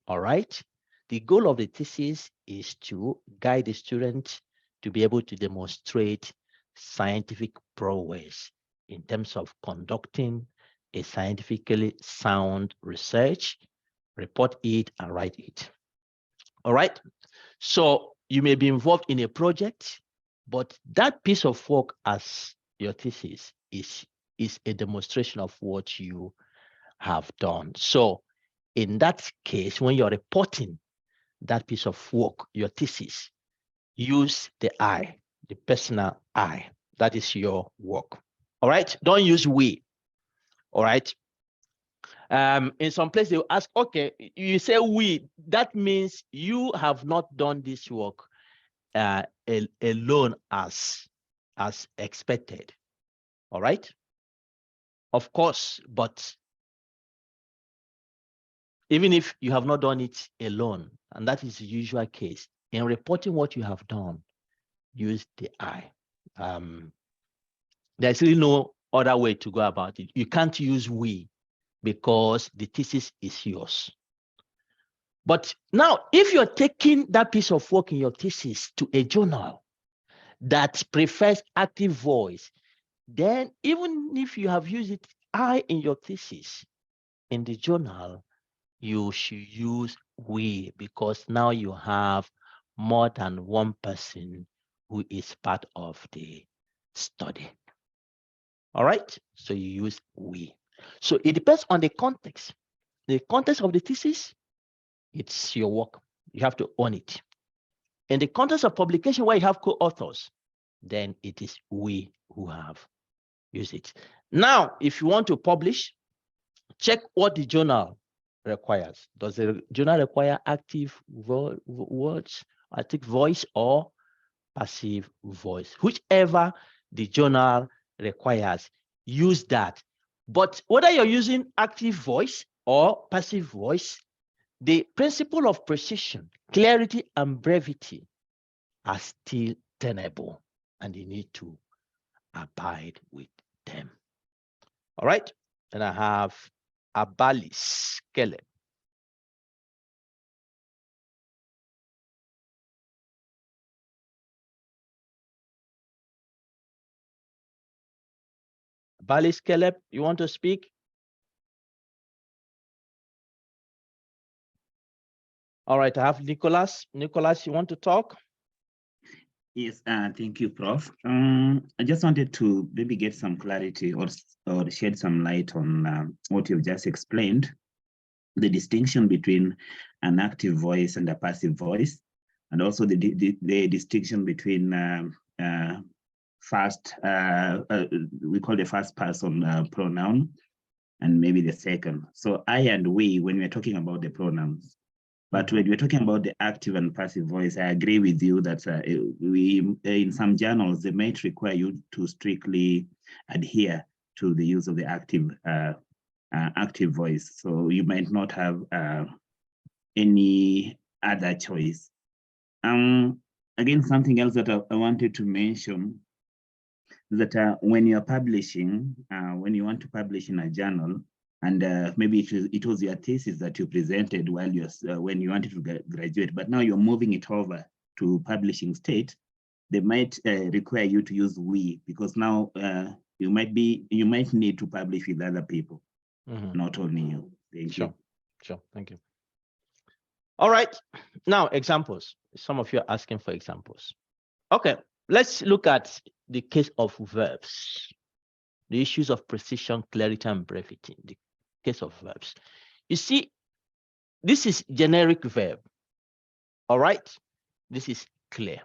All right. The goal of the thesis is to guide the student to be able to demonstrate scientific prowess in terms of conducting a scientifically sound research, report it and write it. All right. So you may be involved in a project, but that piece of work as your thesis is a demonstration of what you have done. So in that case, when you're reporting that piece of work, your thesis, use the I, the personal I. That is your work. All right. Don't use we. All right. In some places they will ask, okay, you say we, that means you have not done this work alone as expected. All right. Of course, but even if you have not done it alone, and that is the usual case, in reporting what you have done, use the I. There's really no other way to go about it. You can't use we because the thesis is yours. But now, if you're taking that piece of work in your thesis to a journal that prefers active voice, then even if you have used it I in your thesis in the journal, you should use we, because now you have more than one person who is part of the study. All right, so you use we. So it depends on the context. The context of the thesis, it's your work. You have to own it. In the context of publication where you have co-authors, then it is we who have used it. Now, if you want to publish, check what the journal requires. Does the journal require active words, active voice, or passive voice? Whichever the journal requires, use that. But whether you're using active voice or passive voice, the principle of precision, clarity, and brevity are still tenable, and you need to abide with them. All right, and I have Abalis Caleb. Abalis Caleb, you want to speak? All right, I have Nicholas. Nicholas, you want to talk? Yes, thank you, Prof. I just wanted to maybe get some clarity or shed some light on what you've just explained, the distinction between an active voice and a passive voice, and also the distinction between we call the first person pronoun, and maybe the second. So I and we, when we're talking about the pronouns. But when we're talking about the active and passive voice, I agree with you that in some journals, they might require you to strictly adhere to the use of the active voice. So you might not have any other choice. Again, something else that I wanted to mention is that when you're publishing, when you want to publish in a journal, and maybe it was your thesis that you presented while when you wanted to graduate, but now you're moving it over to publishing state, they might require you to use we, because now you might need to publish with other people, not only you. Thank you. Sure, thank you. All right, now examples. Some of you are asking for examples. Okay, let's look at the case of verbs, the issues of precision, clarity, and brevity. The case of verbs. You see, this is generic verb. All right, this is clear.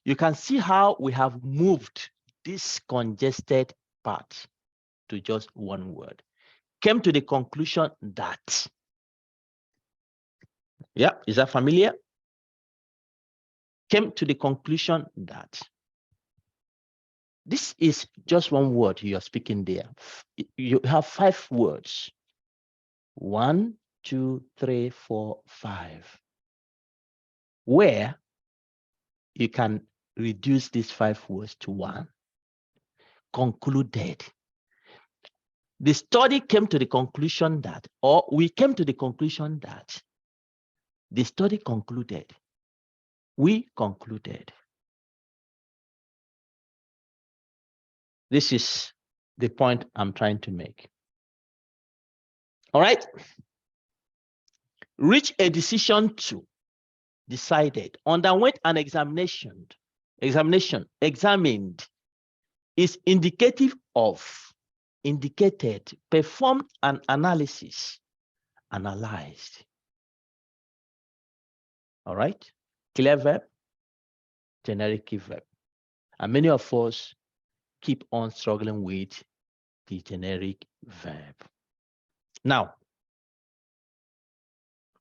You can see how we have moved this congested part to just one word. Came to the conclusion that. Yeah, is that familiar? Came to the conclusion that. This is just one word you are speaking there. You have 5 words. 1, 2, 3, 4, 5. Where you can reduce these 5 words to 1. Concluded. The study came to the conclusion that, or we came to the conclusion that, the study concluded. We concluded. This is the point I'm trying to make. All right. Reach a decision to, decided, underwent an examined, examined, is indicative of, indicated, performed an analysis, analyzed. All right. Clear verb, generic verb. And many of us keep on struggling with the generic verb. Now,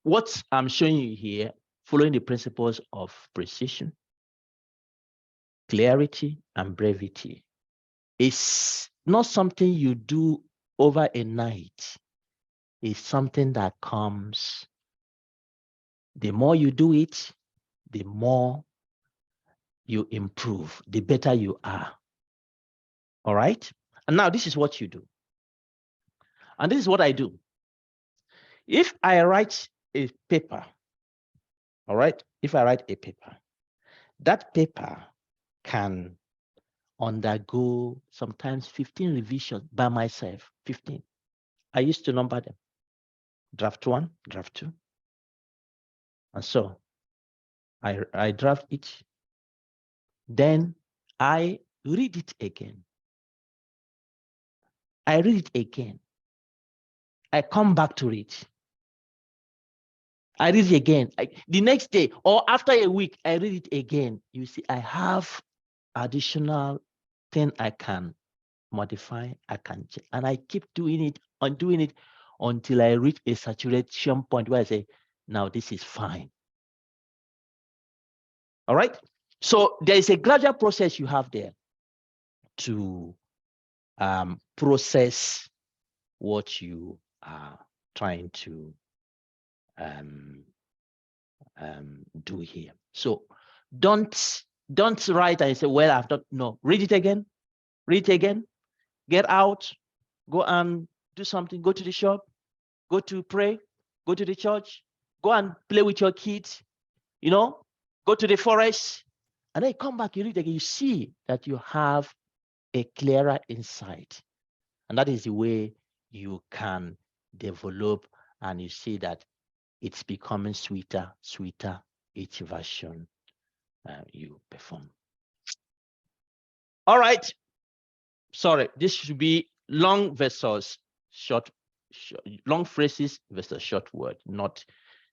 what I'm showing you here, following the principles of precision, clarity, and brevity, is not something you do over a night. It's something that comes. The more you do it, the more you improve, the better you are. All right? And now this is what you do. And this is what I do. If I write a paper, all right? If I write a paper, that paper can undergo sometimes 15 revisions by myself, 15. I used to number them. Draft 1, draft 2. And so I draft it. Then I read it again. I read it again. I come back to it. I read it again. The next day or after a week, I read it again. You see, I have additional thing I can modify, I can change. And I keep doing it until I reach a saturation point where I say, now this is fine. All right. So there is a gradual process you have there to process what you are trying to do here. So don't write and say, well, I've done. No, read it again, get out, go and do something, go to the shop, go to pray, go to the church, go and play with your kids, go to the forest, and then you come back, you read again, you see that you have a clearer insight. And that is the way you can develop, and you see that it's becoming sweeter each version you perform. All right. Sorry, this should be long versus short, long phrases versus short word, not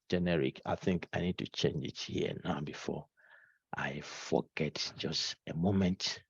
generic. I think I need to change it here now before I forget. Just a moment.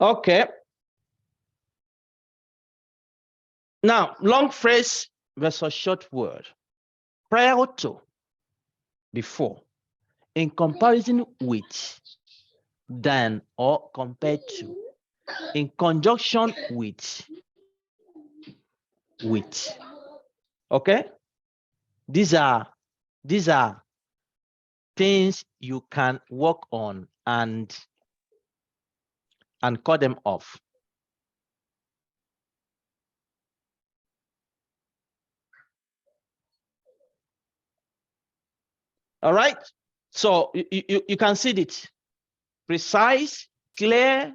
Okay. Now, long phrase versus short word. Prior to, before, in comparison with, than, or compared to, in conjunction with. Okay? These are things you can work on and cut them off. All right. So you can see it. Precise, clear,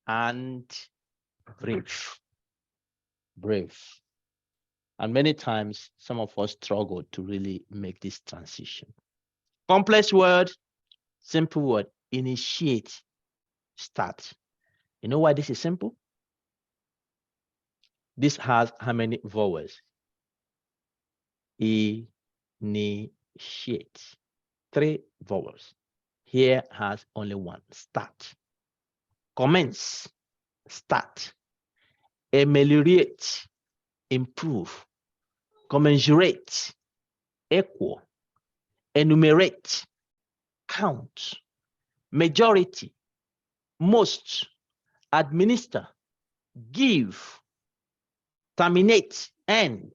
and brief. And many times, some of us struggle to really make this transition. Complex word, simple word, initiate, start. You know why this is simple? This has how many vowels? Initiate. 3 vowels. Here has only 1. Start. Commence. Start. Ameliorate. Improve. Commensurate. Equal. Enumerate. Count. Majority. Most. Administer. Give. Terminate. End.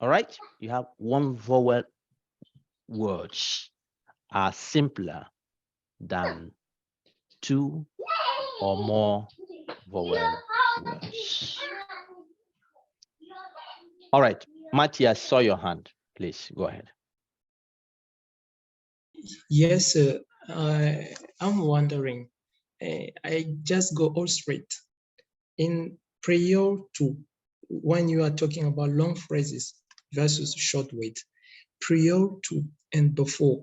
All right. You have 1 vowel words are simpler than 2 or more vowel words. All right, Matthias, saw your hand. Please go ahead. Yes, I'm wondering. I just go all straight. In prior to, when you are talking about long phrases versus short word, prior to and before,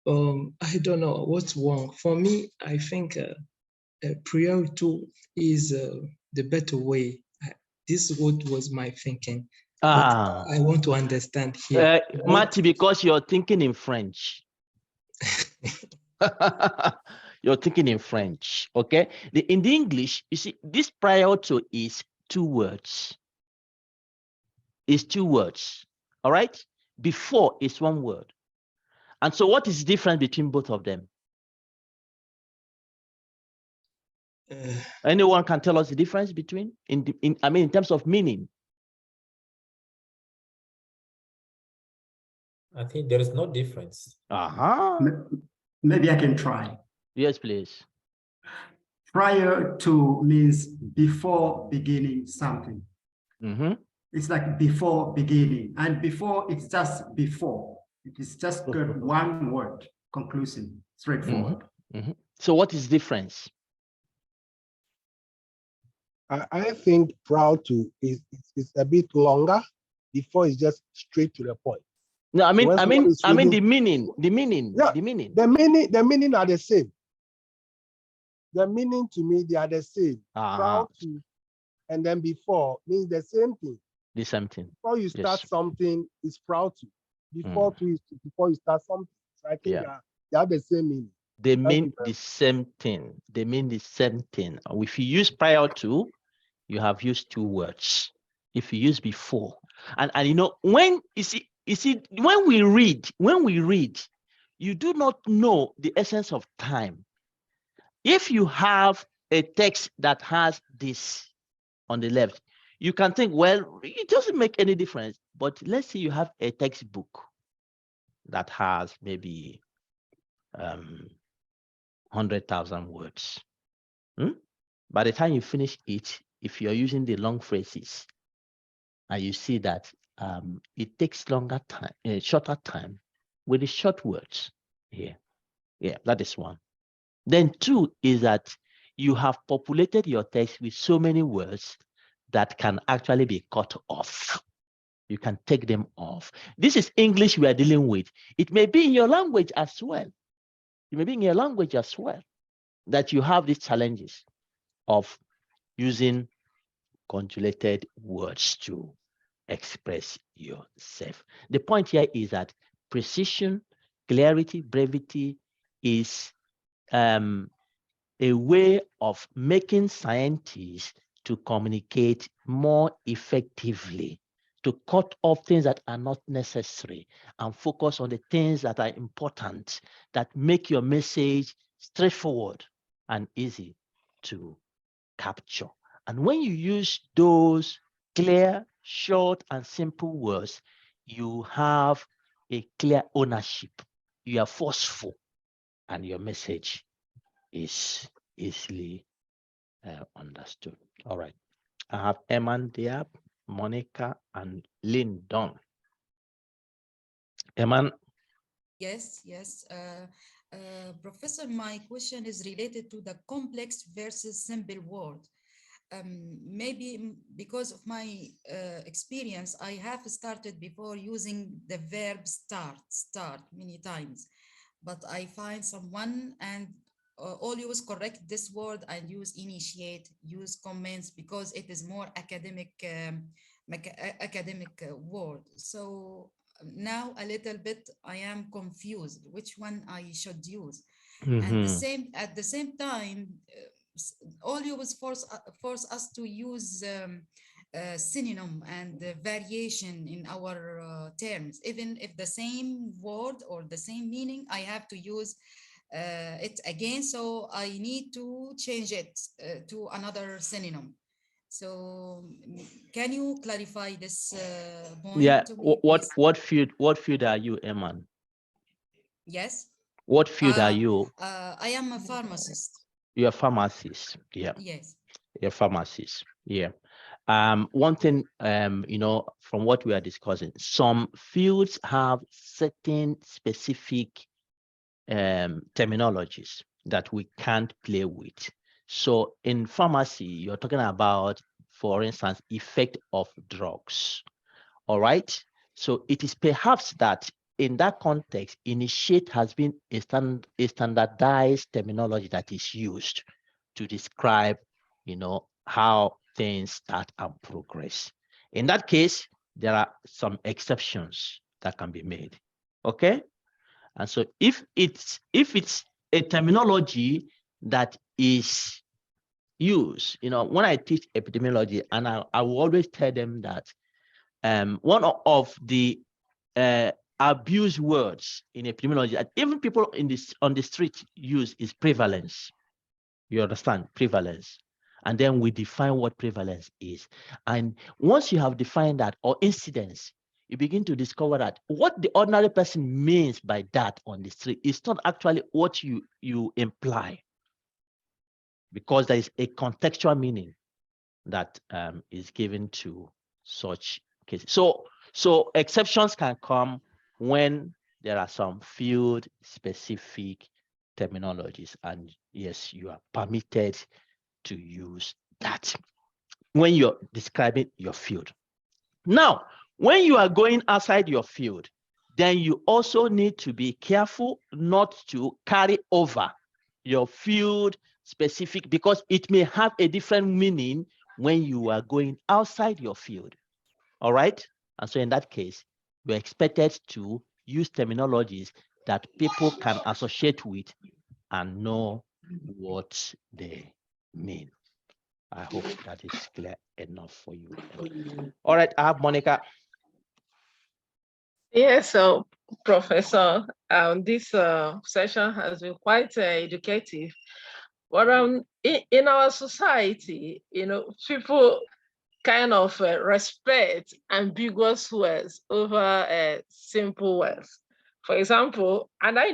I don't know what's wrong. For me, I think prior to is the better way. This what was my thinking. I want to understand here. Matty, because you're thinking in French. You're thinking in French, okay? In the English, you see, this prior to is 2 words. It's 2 words, all right? Before is 1 word. And so what is different between both of them? Anyone can tell us the difference between, in terms of meaning? I think there is no difference. Maybe I can try. Yes, please. Prior to means before beginning something. Mm-hmm. It's like before beginning, and before it's just before. It is just got one word, conclusive, straightforward. So what is difference? I think proud to is a bit longer. Before it's just straight to the point. No, I mean, So I mean the reading- meaning, Yeah, the meaning. the meaning are the same. The meaning to me, they are the same. Proud to, and then before means the same thing. The same thing. Before you start something, is proud to. Before to is before you start something. So I think they are the same meaning. They mean the same thing. They mean the same thing. If you use prior to, you have used two words. If you use before, and you know, when you see when we read, you do not know the essence of time. If you have a text that has this on the left, you can think, well, it doesn't make any difference. But let's say you have a textbook that has maybe 100,000 words. By the time you finish it, if you're using the long phrases, and you see that it takes longer time, shorter time with the short words here. Yeah, that is one. Then two is that you have populated your text with so many words that can actually be cut off. You can take them off. This is English we are dealing with. It may be in your language as well. It may be in your language as well that you have these challenges of using conjugated words to express yourself. The point here is that precision, clarity, brevity is a way of making scientists to communicate more effectively, to cut off things that are not necessary and focus on the things that are important, that make your message straightforward and easy to capture. And when you use those clear, short, and simple words, you have a clear ownership. You are forceful, and your message is easily understood. All right. I have Eman Diab, Monica, and Lyndon. Eman. Yes. Professor, my question is related to the complex versus simple word. Maybe because of my experience, I have started before using the verb start many times, but I find someone and always correct this word and use initiate, use comments because it is more academic word. So now a little bit I am confused which one I should use. And at the same time, always force us to use synonym and variation in our terms. Even if the same word or the same meaning, I have to use it again. So I need to change it to another synonym. So can you clarify this point? Yeah. To me, What field are you, Eman? Yes. What field are you? I am a pharmacist. You're a pharmacist. Yeah. Yes. You're a pharmacist. Yeah. One thing, you know, from what we are discussing, some fields have certain specific terminologies that we can't play with. So in pharmacy, you're talking about, for instance, effect of drugs. All right. So it is perhaps that in that context, initiate has been a standardized terminology that is used to describe, you know, how things start and progress. In that case, there are some exceptions that can be made. Okay. And so if it's a terminology that is used, you know, when I teach epidemiology, and I will always tell them that one of the abused words in epidemiology that even people on the street use is prevalence. You understand? Prevalence. And then we define what prevalence is. And once you have defined that, or incidence, you begin to discover that what the ordinary person means by that on the street is not actually what you imply, because there is a contextual meaning that is given to such cases. So exceptions can come when there are some field specific terminologies, and yes, you are permitted to use that when you're describing your field. Now, when you are going outside your field, then you also need to be careful not to carry over your field specific, because it may have a different meaning when you are going outside your field. All right. And so in that case, you're expected to use terminologies that people can associate with and know what they mean. I hope that is clear enough for you. All right, I have Monica. Yes, so Professor, this session has been quite educative. But in our society, people kind of respect ambiguous words over simple words. For example, and I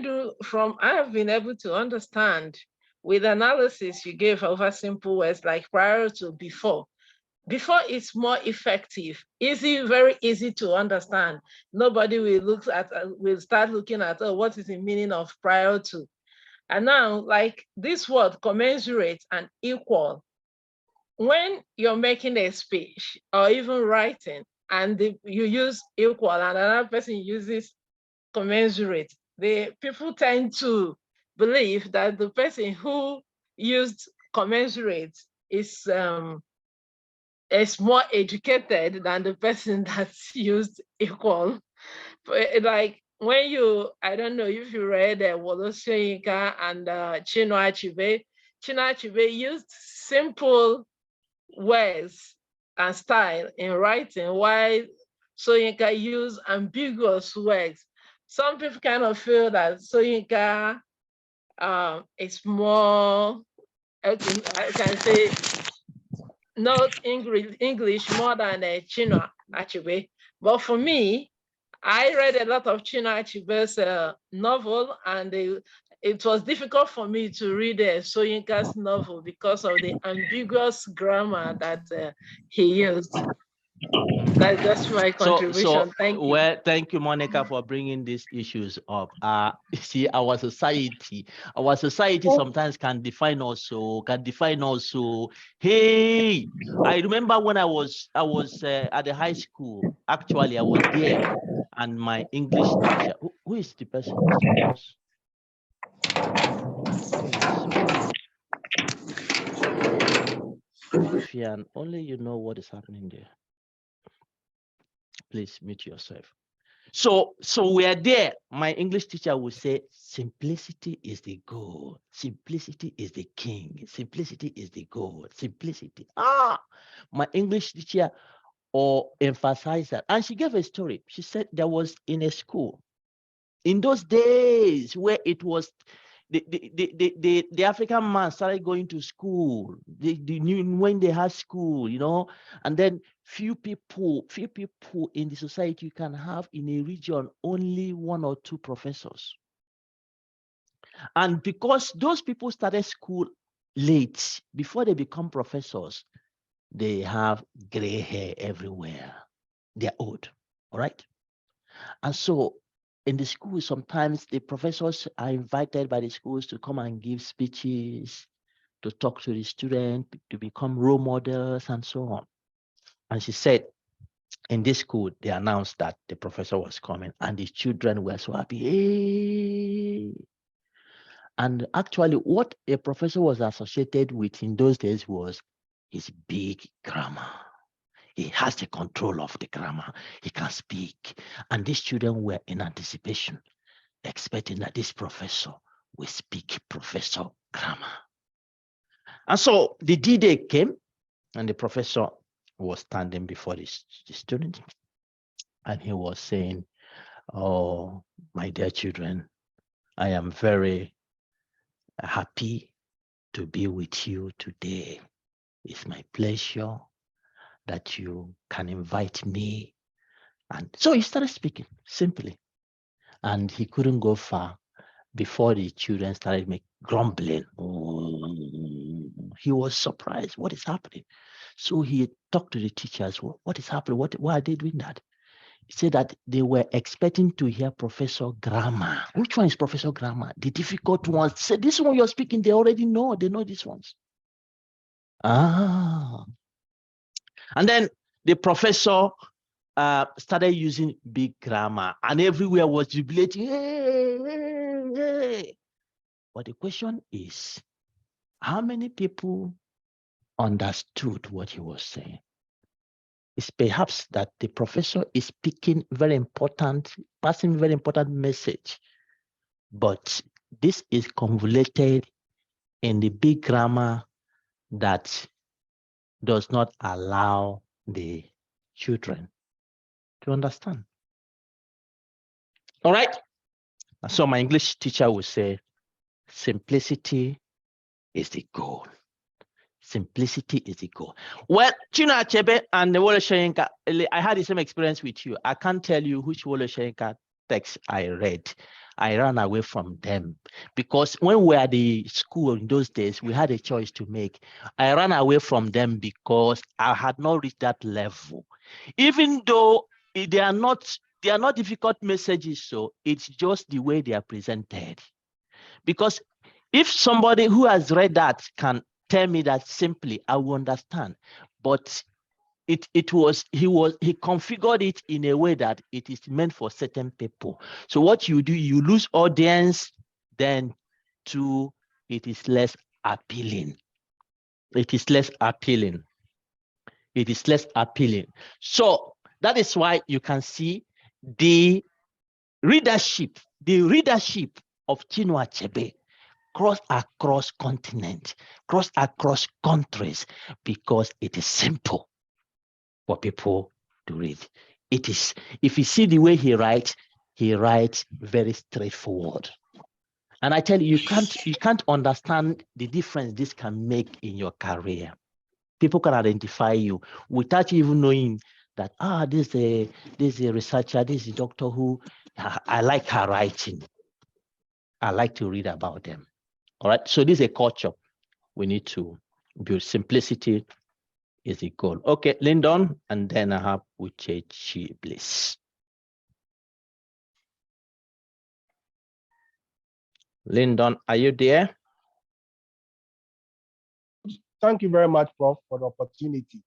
have been able to understand with analysis you gave over simple words like prior to before. Before it's more effective, very easy to understand. Nobody will start looking at, oh, what is the meaning of prior to? And now, like this word commensurate and equal, when you're making a speech or even writing and you use equal and another person uses commensurate, people tend to believe that the person who used commensurate is more educated than the person that's used equal. Like when I don't know if you read Wole Soyinka and Chinua Achebe. Chinua Achebe used simple words and style in writing, while Soyinka used ambiguous words. Some people kind of feel that Soyinka is more, I can say, not English more than Chinua Achebe. But for me, I read a lot of Chinua Achebe's novel, and it was difficult for me to read Soyinka's novel because of the ambiguous grammar that he used. That's my contribution. Thank you. Well, thank you, Monica, for bringing these issues up. See, our society sometimes can define also. Hey, I remember when I was at the high school. Actually, I was there, and my English teacher. Who is the person? Fian, only you know what is happening there. Please mute yourself. So we are there. My English teacher would say, simplicity is the goal. Simplicity is the king. Simplicity is the goal. Simplicity. My English teacher emphasized that. And she gave a story. She said there was in a school in those days where it was the African man started going to school. They knew when they had school, and then few people in the society you can have in a region only 1 or 2 professors. And because those people started school late, before they become professors, they have gray hair everywhere. They're old, all right? And so in the school, sometimes the professors are invited by the schools to come and give speeches, to talk to the students, to become role models, and so on. And she said, in this school, they announced that the professor was coming, and the children were so happy. Hey! And actually, what a professor was associated with in those days was his big grammar. He has the control of the grammar. He can speak. And these children were in anticipation, expecting that this professor will speak professor grammar. And so the D-Day came, and the professor was standing before the student, and he was saying, "Oh, my dear children, I am very happy to be with you today. It's my pleasure that you can invite me." And so he started speaking simply, and he couldn't go far before the children started grumbling. He was surprised. What is happening? So he talked to the teachers, what is happening? Why are they doing that? He said that they were expecting to hear Professor Grammar. Which one is Professor Grammar? The difficult ones. He said, this one you're speaking, they already know. They know these ones. Ah. And then the professor started using big grammar, and everywhere was jubilating. Hey, hey, hey. But the question is, how many people understood what he was saying? It's perhaps that the professor is speaking very important, passing very important message, but this is convoluted in the big grammar that does not allow the children to understand. All right. So my English teacher would say, simplicity is the goal. Simplicity is the goal. Well, Chinua Achebe and the Wole Soyinka, I had the same experience with you. I can't tell you which Wole Soyinka text I read. I ran away from them because when we were at the school in those days, we had a choice to make. I ran away from them because I had not reached that level. Even though they are not difficult messages, so it's just the way they are presented. Because if somebody who has read that can tell me that simply, I will understand. But he configured it in a way that it is meant for certain people. So what you do, you lose audience, then two, it is less appealing. It is less appealing. It is less appealing. So that is why you can see the readership of Chinua Achebe cross across continent, cross across countries, because it is simple for people to read. It is, if you see the way he writes very straightforward. And I tell you, you can't understand the difference this can make in your career. People can identify you without even knowing that, this is a researcher, this is a doctor who, I like her writing. I like to read about them. All right, so this is a culture we need to build. Simplicity is the goal. Okay, Lyndon, and then I have Uchechi Bliss. Lyndon, are you there? Thank you very much, Prof, for the opportunity.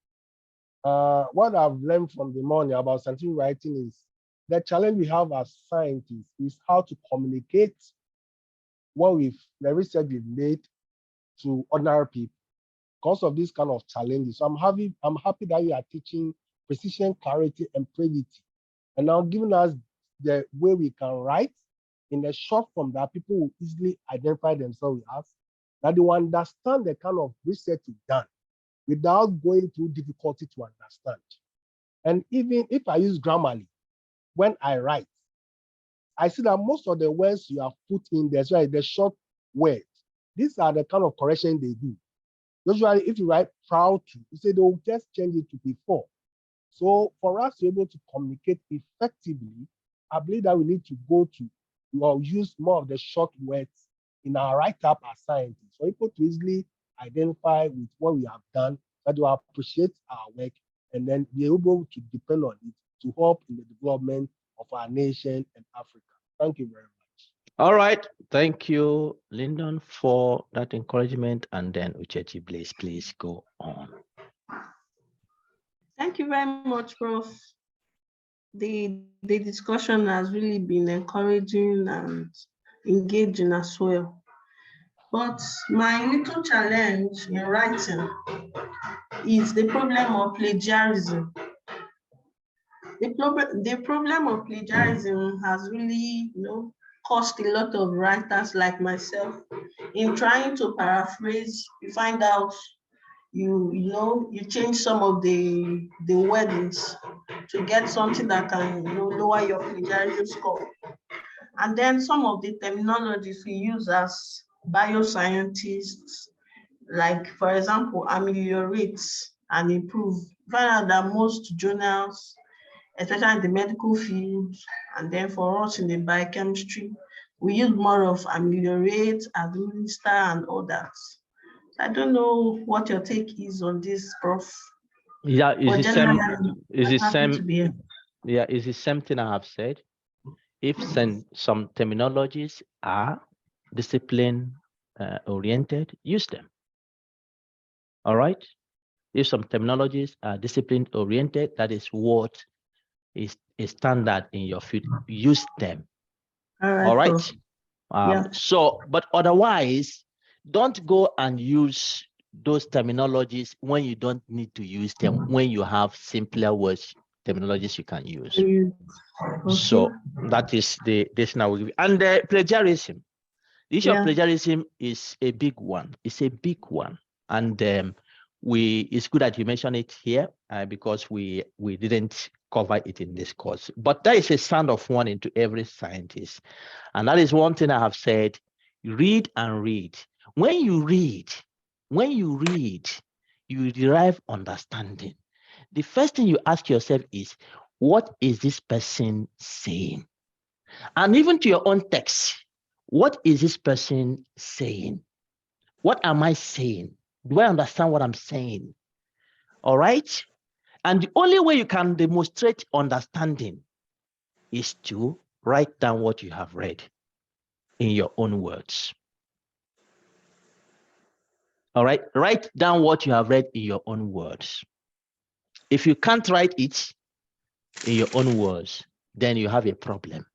What I've learned from the morning about scientific writing is the challenge we have as scientists is how to communicate the research we've made to ordinary people because of this kind of challenges. So I'm happy that you are teaching precision, clarity, and brevity, and now giving us the way we can write in a short form that people will easily identify themselves with us, that they will understand the kind of research you've done without going through difficulty to understand. And even if I use Grammarly, when I write, I see that most of the words you have put in there, so the short words, these are the kind of correction they do. Usually, if you write proud to, you say they will just change it to before. So for us to be able to communicate effectively, I believe that we need to go to or use more of the short words in our write-up as scientists, for people to easily identify with what we have done, that will appreciate our work, and then be able to depend on it to help in the development of our nation and Africa. Thank you very much. All right. Thank you, Lyndon, for that encouragement. And then Uchechi Bliss, please go on. Thank you very much, Prof. The discussion has really been encouraging and engaging as well. But my little challenge in writing is the problem of plagiarism. The problem of plagiarism has really, cost a lot of writers like myself in trying to paraphrase. You find out you change some of the wordings to get something that can lower your plagiarism score. And then some of the terminologies we use as bioscientists, like for example, ameliorate and improve. You find out that most journals, especially in the medical field, and then for us in the biochemistry, we use more of ameliorate, administer, and all that. I don't know what your take is on this, Prof. Yeah, is Or the same, generally, is the just happen to same, be. yeah, is the same thing I have said. If some terminologies are discipline oriented, use them. All right. If some terminologies are discipline oriented, that is what is a standard in your field. Use them. All right. Prof. Yeah. So, but otherwise, don't go and use those terminologies when you don't need to use them, when you have simpler words, terminologies you can use. So that is the thing I will give you. And plagiarism. The issue of plagiarism is a big one. It's a big one. And it's good that you mentioned it here because we didn't cover it in this course. But that is a sound of warning to every scientist. And that is one thing I have said, read and read. When you read, you derive understanding. The first thing you ask yourself is, what is this person saying? And even to your own text, what is this person saying? What am I saying? Do I understand what I'm saying? All right. And the only way you can demonstrate understanding is to write down what you have read in your own words. All right. Write down what you have read in your own words. If you can't write it in your own words, then you have a problem.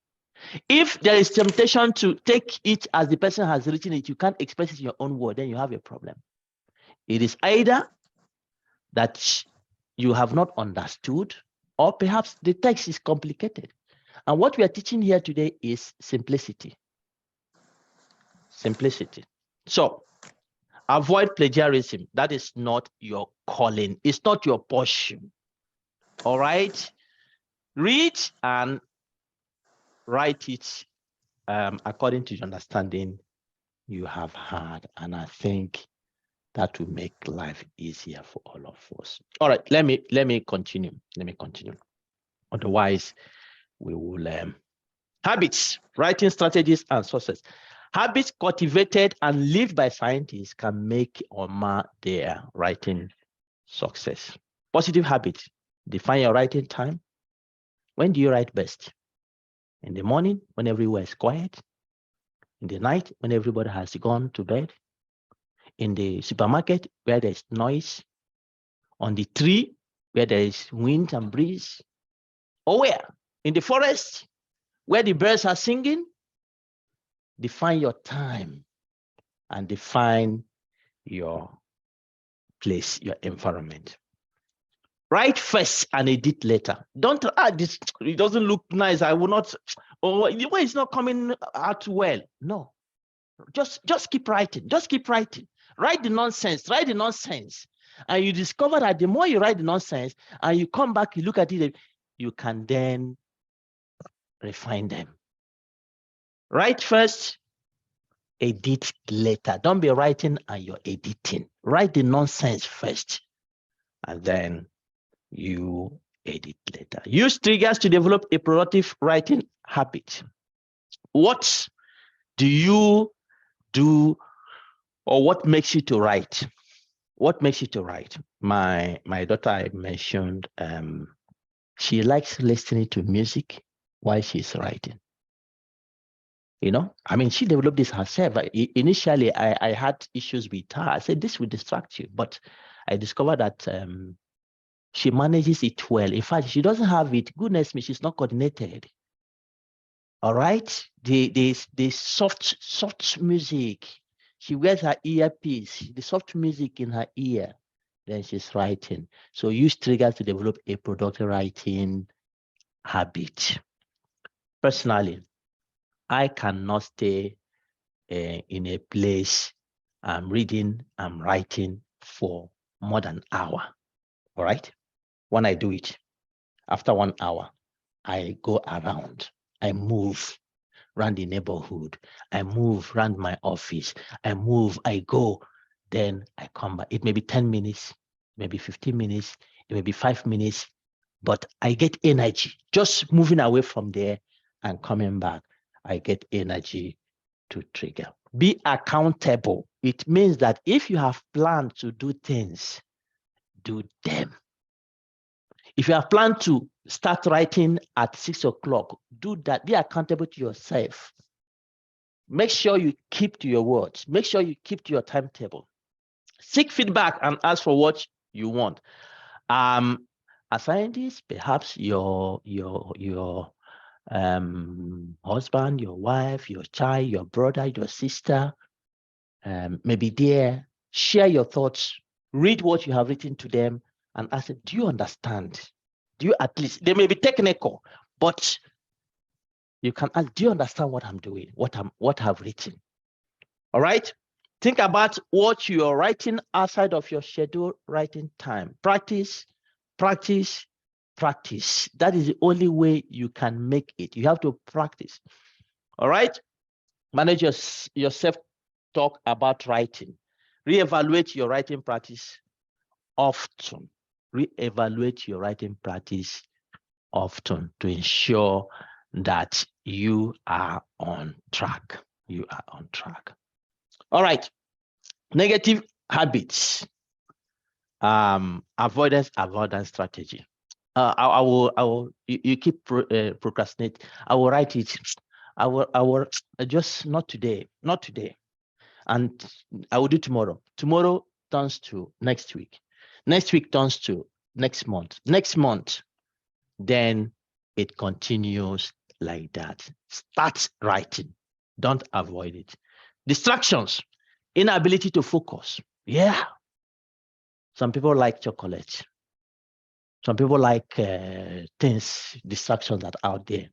If there is temptation to take it as the person has written it, you can't express it in your own word, then you have a problem. It is either that you have not understood, or perhaps the text is complicated. And what we are teaching here today is simplicity. Simplicity. So avoid plagiarism. That is not your calling. It's not your portion. All right. Read and write it according to the understanding you have had. And I think that will make life easier for all of us. All right, let me continue. Otherwise, we will habits, writing strategies and sources. Habits cultivated and lived by scientists can make or mar their writing success. Positive habits. Define your writing time. When do you write best? In the morning, when everywhere is quiet. In the night, when everybody has gone to bed. In the supermarket, where there's noise. On the tree, where there is wind and breeze. Or where? In the forest, where the birds are singing. Define your time and define your place, your environment. Write first and edit later. Don't add this, it doesn't look nice. I will not, or the way it's not coming out well. No, just keep writing. Just keep writing. Write the nonsense. Write the nonsense. And you discover that the more you write the nonsense and you come back, you look at it, you can then refine them. Write first, edit later. Don't be writing and you're editing. Write the nonsense first, and then you edit later. Use triggers to develop a productive writing habit. What do you do, or what makes you to write? What makes you to write? My daughter, I mentioned, she likes listening to music while she's writing. You know, I mean, she developed this herself. Initially, I had issues with her. I said, this will distract you. But I discovered that she manages it well. In fact, she doesn't have it. Goodness me, she's not coordinated. All right? The soft music. She wears her earpiece, the soft music in her ear. Then she's writing. So use triggers to develop a productive writing habit. Personally, I cannot stay in a place I'm reading, I'm writing for more than an hour. All right? When I do it, after 1 hour, I go around, I move around the neighborhood, I move around my office, I move, I go, then I come back. It may be 10 minutes, maybe 15 minutes, it may be 5 minutes, but I get energy. Just moving away from there and coming back, I get energy to trigger. Be accountable. It means that if you have planned to do things, do them. If you have planned to start writing at 6 o'clock, do that. Be accountable to yourself. Make sure you keep to your words. Make sure you keep to your timetable. Seek feedback and ask for what you want. A scientist, perhaps your husband, your wife, your child, your brother, your sister, maybe there, share your thoughts, read what you have written to them and ask them, do you understand? Do you at least, they may be technical, but you can ask, do you understand what I'm doing, what I've written? All right. Think about what you are writing outside of your scheduled writing time. Practice, practice, practice. That is the only way you can make it. You have to practice. All right. Manage your self-talk about writing. Reevaluate your writing practice often. Reevaluate your writing practice often to ensure that you are on track. You are on track. All right. Negative habits. Avoidance strategy. I will. You keep procrastinate. I will write it. I will just not today. And I will do tomorrow. Tomorrow turns to next week. Next week turns to next month. Next month, then it continues like that. Start writing. Don't avoid it. Distractions, inability to focus. Yeah. Some people like chocolate. Some people like things, distractions that are out there.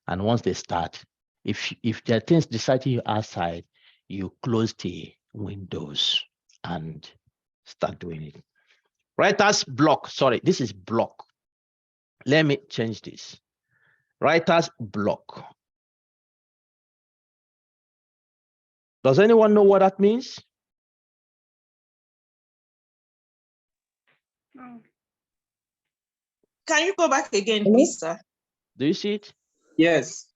And once they start, if there are things distracting you outside, you close the windows and start doing it. Writer's block. Sorry, this is block. Let me change this. Writer's block. Does anyone know what that means? No. Can you go back again, please, sir? Do you see it? Yes.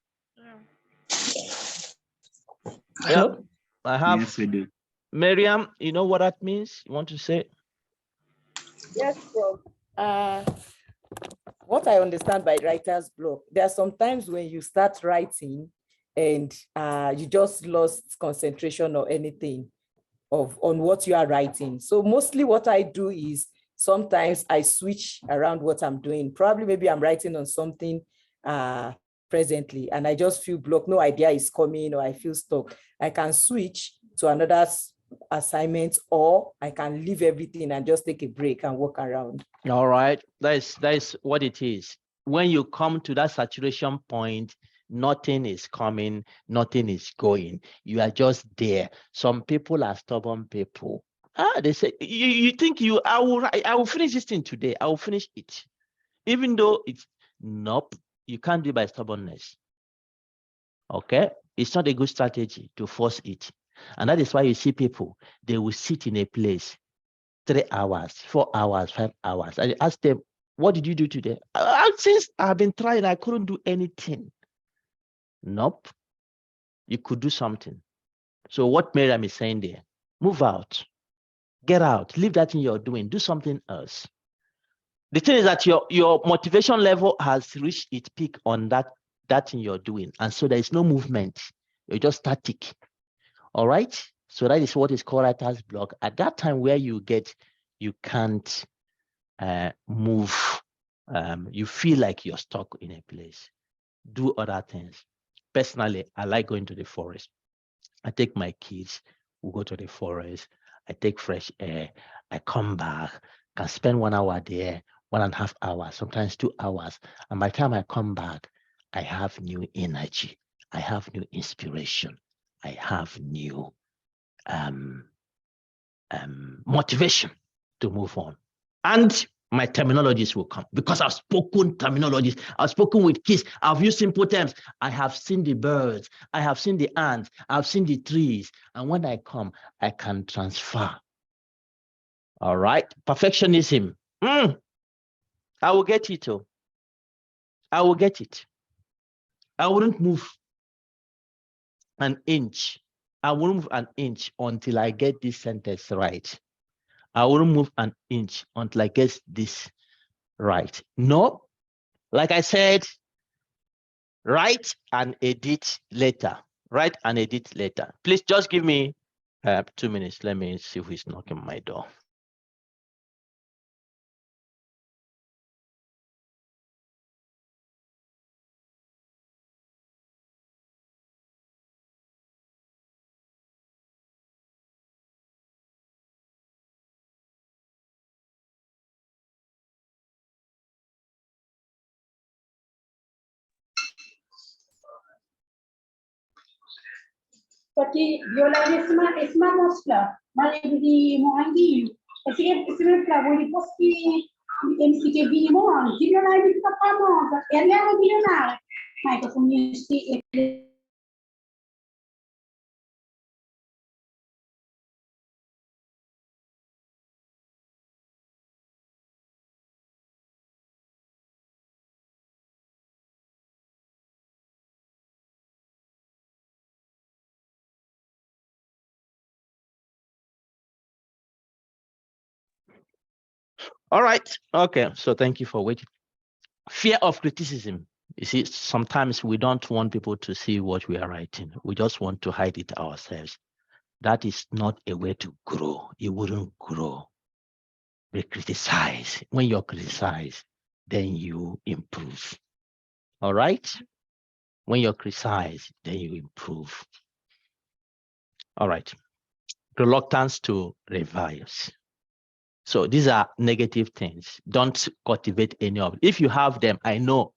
Yeah. I have. Yes, we do. Miriam, you know what that means? You want to say? Yes, bro. What I understand by writer's block, there are some times when you start writing and you just lost concentration or anything on what you are writing. So mostly what I do is sometimes I switch around what I'm doing. Probably maybe I'm writing on something presently and I just feel blocked, no idea is coming or I feel stuck. I can switch to another assignment or I can leave everything and just take a break and walk around. All right, that is what it is. When you come to that saturation point, nothing is coming, nothing is going. You are just there. Some people are stubborn people. They say, you think I will finish this thing today. I will finish it. Even though it's, nope, you can't do it by stubbornness. Okay, it's not a good strategy to force it. And that is why you see people, they will sit in a place 3 hours, 4 hours, 5 hours. And you ask them, what did you do today? Since I've been trying, I couldn't do anything. Nope. You could do something. So what Miriam is saying there, move out, get out, leave that thing you're doing, do something else. The thing is that your motivation level has reached its peak on that thing you're doing. And so there is no movement. You're just static. All right. So that is what is called writer's block. At that time where you can't move, you feel like you're stuck in a place. Do other things. Personally, I like going to the forest. I take my kids, we go to the forest. I take fresh air. I come back, can spend 1 hour there, 1.5 hours, sometimes 2 hours. And by the time I come back, I have new energy. I have new inspiration. I have new motivation to move on. And my terminologies will come because I've spoken terminologies. I've spoken with kids. I've used simple terms. I have seen the birds. I have seen the ants. I've seen the trees. And when I come, I can transfer. All right. Perfectionism. I will get it. Oh. I will get it. I wouldn't move an inch. I won't move an inch until I get this sentence right. I won't move an inch until I get this write. No, like I said, write and edit later. Write and edit later. Please just give me 2 minutes. Let me see who is knocking my door. Perché esma mostra, ma di moangi, e si flavo di posti e si che vi moangi, non hai di famosa, e andiamo a milionare. Ma ecco, comunista e All right. Okay. So thank you for waiting. Fear of criticism. You see, sometimes we don't want people to see what we are writing. We just want to hide it ourselves. That is not a way to grow. You wouldn't grow. We criticize. When you're criticized, then you improve. All right? When you're criticized, then you improve. All right. Reluctance to revise. So these are negative things. Don't cultivate any of it. If you have them, I know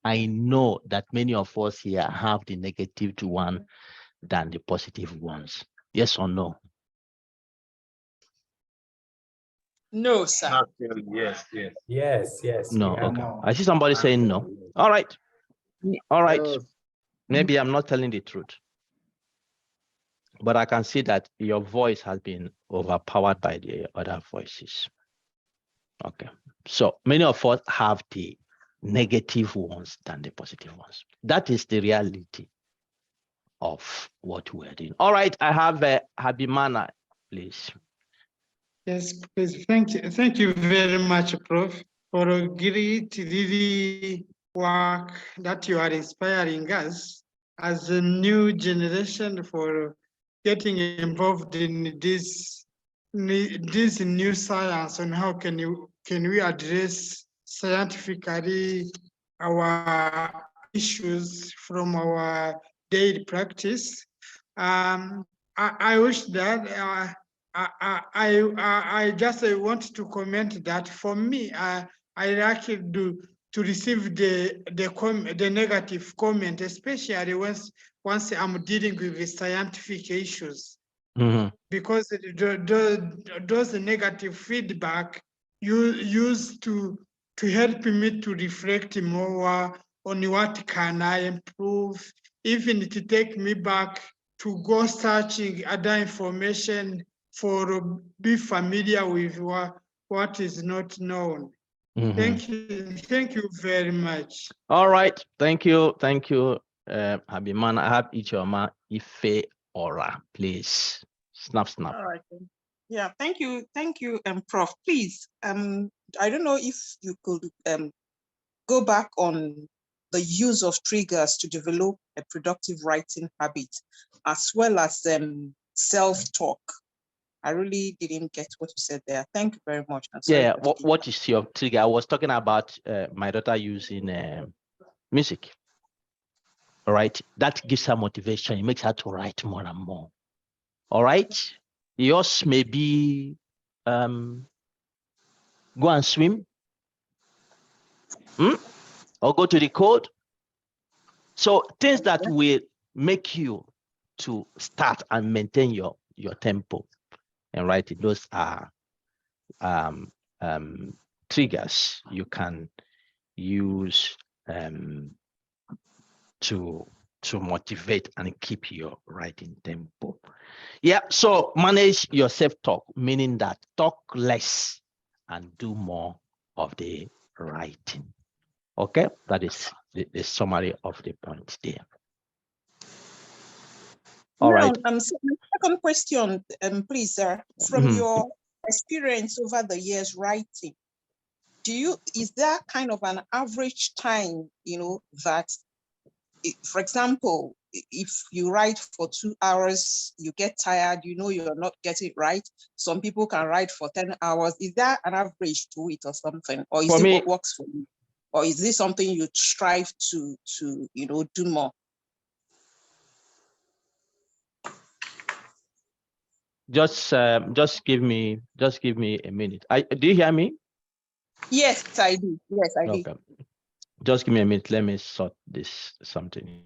that many of us here have the negative one than the positive ones. Yes or no? No, sir. Yes. No, yeah. okay. I see somebody saying no. All right. All right. Maybe I'm not telling the truth. But I can see that your voice has been overpowered by the other voices. Okay. So many of us have the negative ones than the positive ones. That is the reality of what we're doing. All right. I have Habimana, please. Yes, please. Thank you very much, Prof, for a great really work that you are inspiring us as a new generation for getting involved in this new science and how can we address scientifically our issues from our daily practice. I wish that I just want to comment that for me, I like to receive the negative comment, especially once I'm dealing with the scientific issues, because those negative feedback used to help me to reflect more on what can I improve, even to take me back to go searching other information for be familiar with what is not known. Thank you very much. All right, thank you, Habimana. I have Ichoma Ife Ora, please. Snap. All right. Yeah, thank you, Prof. Please, I don't know if you could go back on the use of triggers to develop a productive writing habit, as well as self-talk. I really didn't get what you said there. Thank you very much. Yeah, what is your trigger? I was talking about my daughter using music. All right, that gives her motivation. It makes her to write more and more. All right, yours may be go and swim, or go to the code. So things that will make you to start and maintain your tempo and writing. Those are triggers you can use to motivate and keep your writing tempo. Yeah, so manage your self-talk, meaning that talk less and do more of the writing. Okay, that is the summary of the point there. All right. So my second question, please, sir, from your experience over the years writing, is there kind of an average time, that, for example, if you write for 2 hours, you get tired, you're not getting it right. Some people can write for 10 hours. Is there an average to it or something? Or is it what works for you? Or is this something you strive to do more? Just give me a minute. Do you hear me? Yes, I do. Yes, I do. Okay. Just give me a minute. Let me sort this something.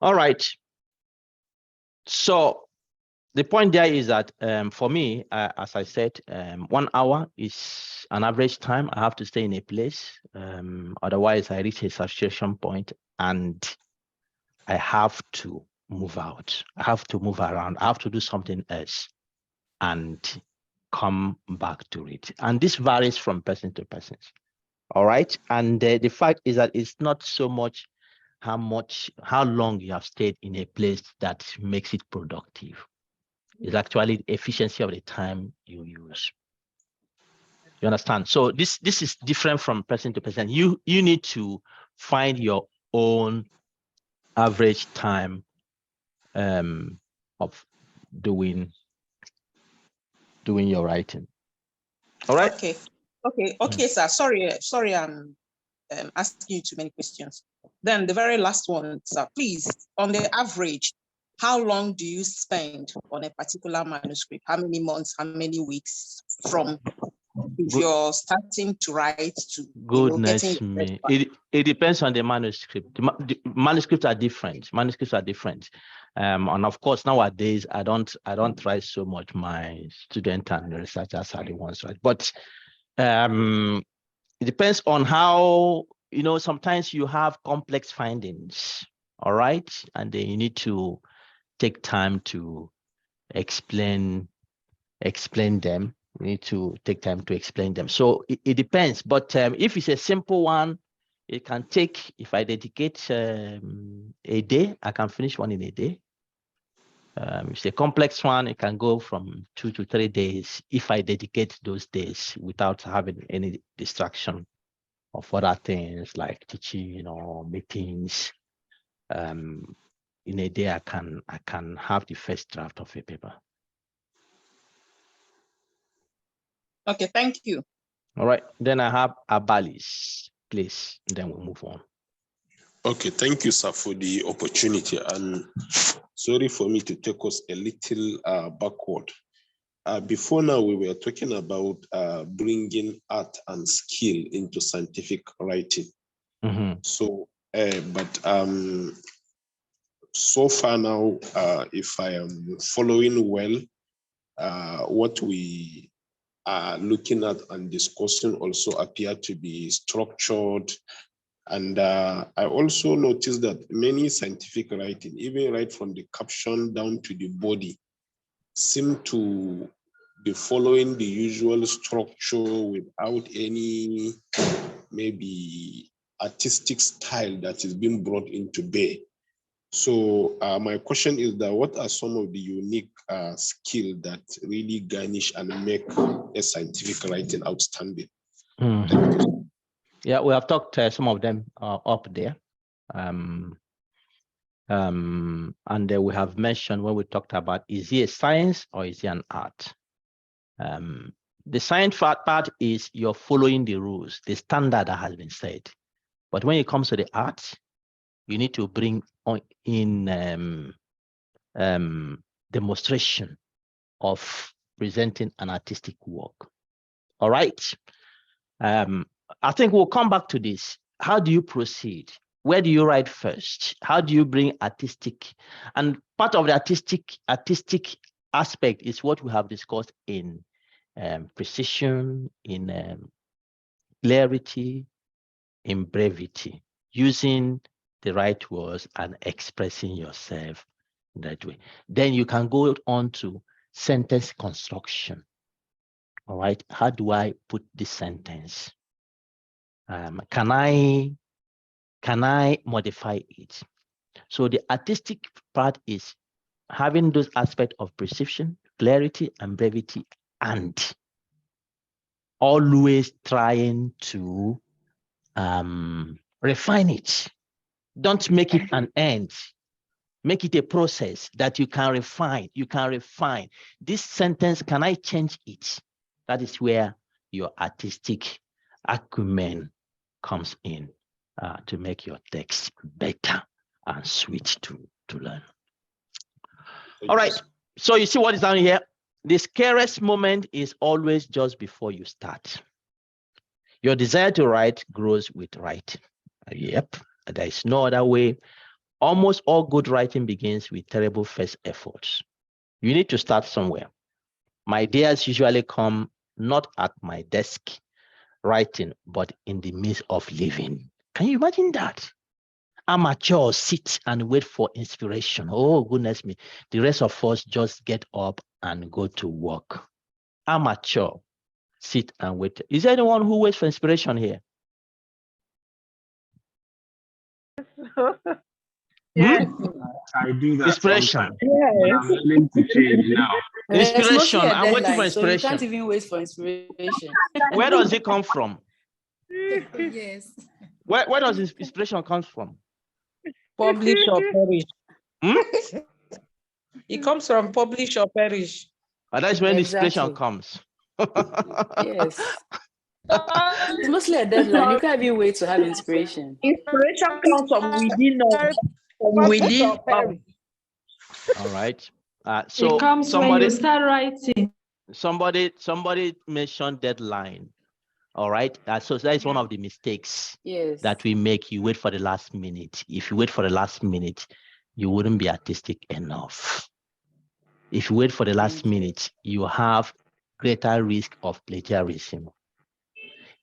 All right. So the point there is that for me, as I said, 1 hour is an average time. I have to stay in a place. Otherwise, I reach a saturation point and I have to move out. I have to move around. I have to do something else and come back to it. And this varies from person to person. All right. And the fact is that it's not so much how long you have stayed in a place that makes it productive. It's actually the efficiency of the time you use. You understand? So this is different from person to person. You need to find your own average time of doing your writing. All right. Okay, sir. Sorry, I'm asking you too many questions. Then the very last one, sir, please, on the average, how long do you spend on a particular manuscript? How many months, how many weeks from if you're starting to write to goodness me? It depends on the manuscript. The manuscripts are different. And of course, nowadays I don't write so much. My student and researchers are the ones, right? But it depends on how, sometimes you have complex findings, all right? And then you need to take time to explain them. You need to take time to explain them. So it depends. But if it's a simple one, it can take, if I dedicate a day, I can finish one in a day. If it's a complex one, it can go from 2 to 3 days if I dedicate those days without having any distraction of other things like teaching or meetings. In a day, I can have the first draft of a paper. Okay, thank you. All right, then I have Abalis, please, and then we'll move on. Okay, thank you, sir, for the opportunity. And sorry for me to take us a little backward. Before now, we were talking about bringing art and skill into scientific writing. So, so far now, if I am following well, what we are looking at and discussing also appear to be structured. And I also noticed that many scientific writing, even right from the caption down to the body, seem to be following the usual structure without any maybe artistic style that is being brought into bear. So my question is that what are some of the unique skills that really garnish and make a scientific writing outstanding? Yeah, we have talked some of them up there. And we have mentioned when we talked about, is it a science or is it an art? The science part is you're following the rules, the standard that has been set. But when it comes to the art, you need to bring in demonstration of presenting an artistic work. All right. I think we'll come back to this. How do you proceed? Where do you write first? How do you bring artistic? And part of the artistic aspect is what we have discussed in precision, in clarity, in brevity, using the right words and expressing yourself that way. Then you can go on to sentence construction. All right, how do I put this sentence? Can I modify it? So the artistic part is having those aspects of precision, clarity, and brevity, and always trying to refine it. Don't make it an end. Make it a process that you can refine. You can refine. This sentence, can I change it? That is where your artistic acumen comes in to make your text better and sweet to learn. All right. So you see what is down here? The scariest moment is always just before you start. Your desire to write grows with writing. Yep. There is no other way. Almost all good writing begins with terrible first efforts. You need to start somewhere. My ideas usually come not at my desk writing, but in the midst of living. Can you imagine that? Amateurs sit and wait for inspiration. Oh, goodness me. The rest of us just get up and go to work. Amateur, sit and wait. Is there anyone who waits for inspiration here? Yes. I do that. Inspiration. But I'm willing to change now. Inspiration. I'm waiting for so you inspiration. can't even wait for inspiration. Where does it come from? Yes. Where does inspiration come from? Publish or perish. It comes from publish or perish. That's when inspiration comes. Yes. It's mostly a deadline. You can't even wait to have inspiration. Inspiration comes from within us. From within us. All right. So it comes when you start writing. Somebody mentioned deadline. All right. So that is one of the mistakes that we make. You wait for the last minute. If you wait for the last minute, you wouldn't be artistic enough. If you wait for the last minute, you have greater risk of plagiarism.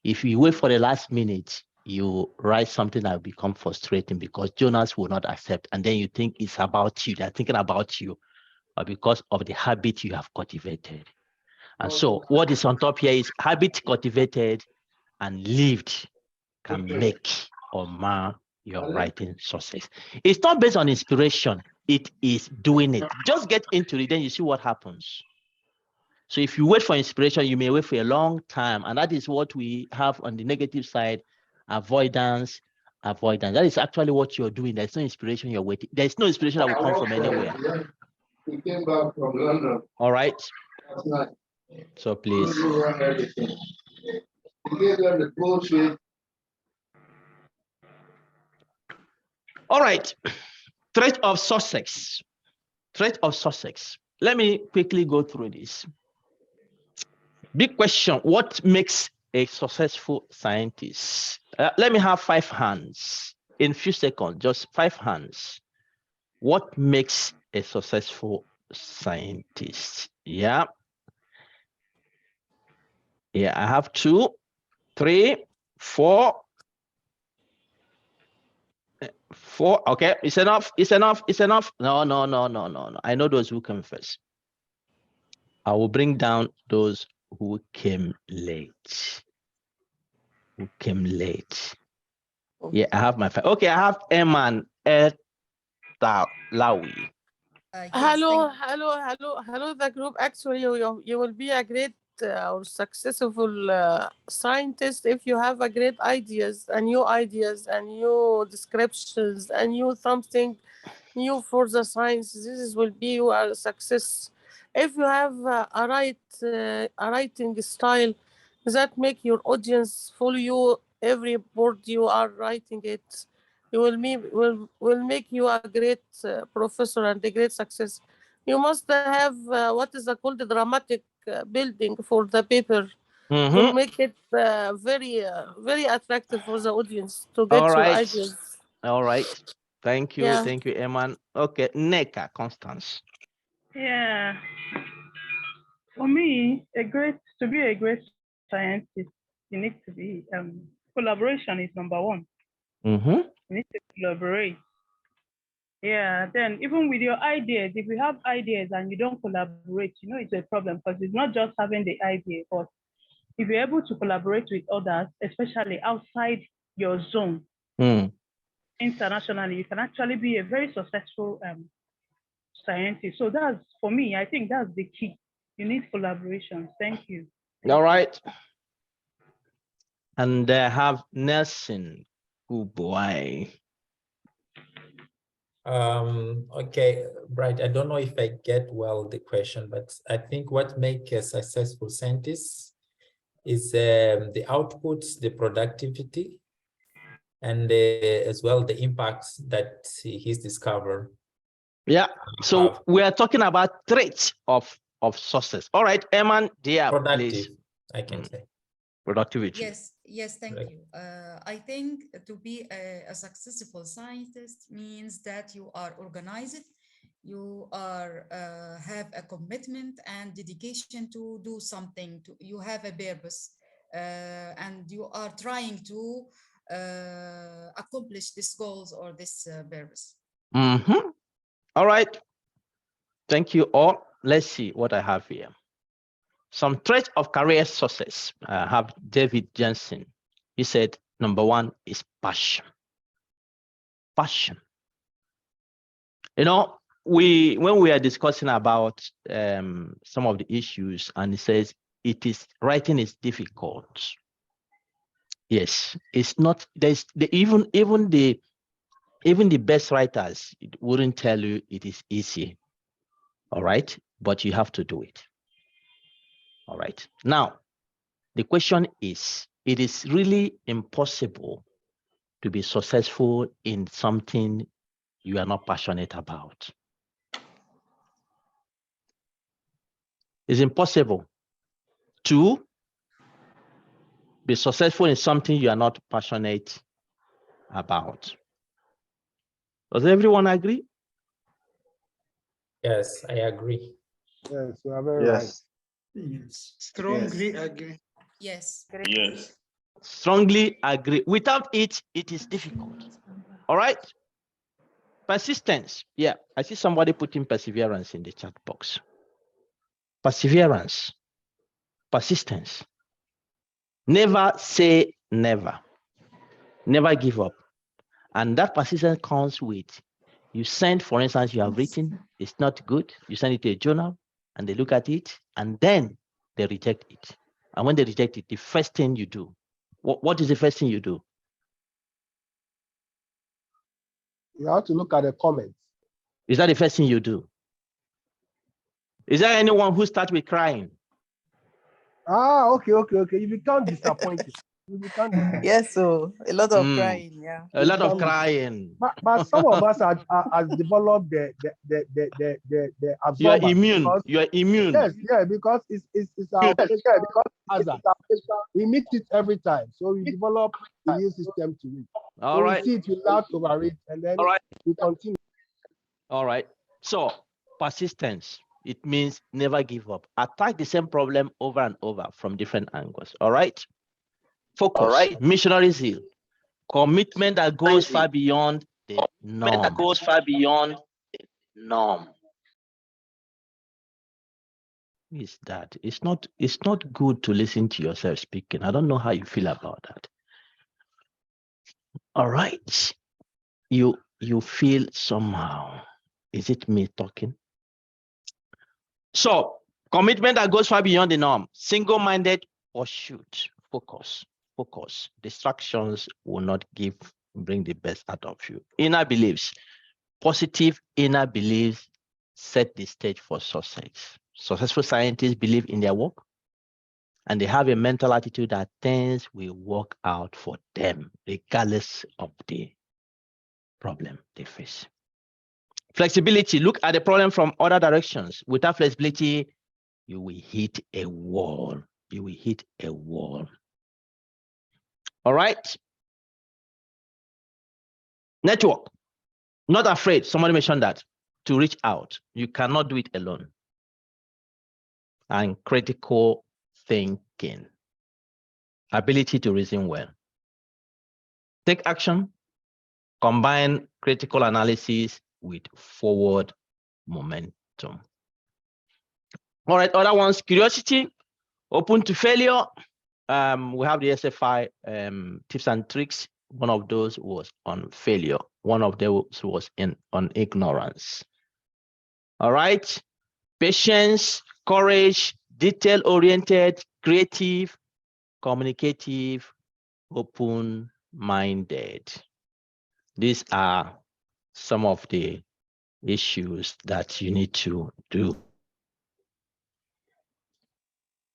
If you wait for the last minute, you write something that will become frustrating because Jonas will not accept. And then you think it's about you. They're thinking about you, but because of the habit you have cultivated. And so what is on top here is habit cultivated and lived can make or mar your writing success. It's not based on inspiration. It is doing it. Just get into it, then you see what happens. So if you wait for inspiration, you may wait for a long time. And that is what we have on the negative side, avoidance. That is actually what you're doing. There's no inspiration you're waiting. There's no inspiration that will come from anywhere. We came back from London. All right. Last night. So please. We gave them the bullshit. All right. Threat of success. Threat of success. Let me quickly go through this. Big question. What makes a successful scientist? Let me have 5 hands in a few seconds, just 5 hands. What makes a successful scientist? Yeah. Yeah, I have 2, 3, 4. 4. Okay, it's enough. It's enough. It's enough. No. I know those who come first. I will bring down those who came late. Yeah, I have my 5. Okay, I have Eman Lawi. Hello, the group. Actually, you will be a great or successful scientist if you have a great ideas and new descriptions and new something new for the science. This will be your success. If you have a writing style that make your audience follow you every word you are writing it, you will make you a great professor and a great success. You must have what is called the dramatic building for the paper to make it very attractive for the audience to get your ideas. All right. Thank you. Yeah. Thank you, Eman. Okay, Neka Constance. Yeah. For me, to be a great scientist, you need to be collaboration is number one. Mm-hmm. You need to collaborate. Yeah, then even with your ideas, if you have ideas and you don't collaborate, you know it's a problem because it's not just having the idea, but if you're able to collaborate with others, especially outside your zone, internationally, you can actually be a very successful scientist. So that's, for me, I think that's the key. You need collaboration. Thank you. All right. And I have Nelson Kubuai. Okay, Bright, I don't know if I get well the question, but I think what makes a successful scientist is the outputs, the productivity, and as well the impacts that he's discovered. Yeah, so we are talking about traits of success. All right, Eman, dear, productive, please. I can say. Productivity. Yes, thank you. I think to be a successful scientist means that you are organized, you are have a commitment and dedication to do something, you have a purpose, and you are trying to accomplish these goals or this purpose. Mm-hmm. All right. Thank you all. Let's see what I have here. Some traits of career success. I have David Jensen. He said, number one is passion. Passion. You know, when we are discussing about some of the issues, and he says writing is difficult. Yes, it's not. Even the best writers wouldn't tell you it is easy. All right, but you have to do it. All right. Now, the question is, it is really impossible to be successful in something you are not passionate about. It's impossible to be successful in something you are not passionate about. Does everyone agree? Yes, I agree. Yes, you are very right. Yes. Strongly agree. Yes. Yes. Strongly agree. Without it, it is difficult. All right. Persistence. Yeah, I see somebody putting perseverance in the chat box. Perseverance. Persistence. Never say never. Never give up. And that persistence comes with, you send, for instance, you have written, it's not good. You send it to a journal and they look at it and then they reject it. And when they reject it, the first thing you do, what is the first thing you do? You have to look at the comments. Is that the first thing you do? Is there anyone who starts with crying? Ah, okay. You become disappointed. Yes, so a lot of crying, yeah. A lot of crying. But some of us are developed the You are absorber. immune. You are immune. Yes, yeah, because it's our hazard. We meet it every time, so we develop the immune system to it. All so right. we see it, we laugh over it, and then we continue. All right. So persistence. It means never give up. Attack the same problem over and over from different angles. All right. Focus. All right. Missionary zeal. Commitment that goes far beyond the norm. That goes far beyond the norm. Is that it's not good to listen to yourself speaking. I don't know how you feel about that. All right. You feel somehow. Is it me talking? So commitment that goes far beyond the norm. Single-minded pursuit. Focus. Distractions will not bring the best out of you. Inner beliefs. Positive inner beliefs set the stage for success. Successful scientists believe in their work and they have a mental attitude that things will work out for them regardless of the problem they face. Flexibility. Look at the problem from other directions. Without flexibility, you will hit a wall. You will hit a wall. All right. Network. Not afraid. Somebody mentioned that. to reach out. You cannot do it alone. And critical thinking, ability to reason well. Take action, combine critical analysis with forward momentum. All right, other ones, curiosity, open to failure. We have the SFI tips and tricks. One of those was on failure. One of those was on ignorance. All right, patience, courage, detail-oriented, creative, communicative, open-minded. These are some of the issues that you need to do.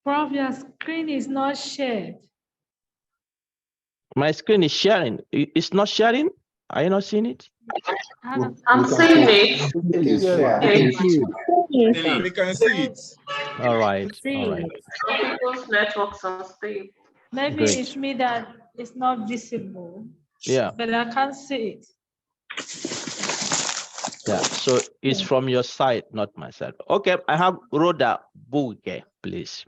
Prof, your screen is not shared. My screen is sharing. It's not sharing? Are you not seeing it? I'm seeing it. We can see it. All right. All right. Some people's networks are stable. Maybe Great. it's me that is not visible. Yeah. But I can't see it. Yeah. So it's from your side, not my side. Okay. I have Rhoda Buge, please.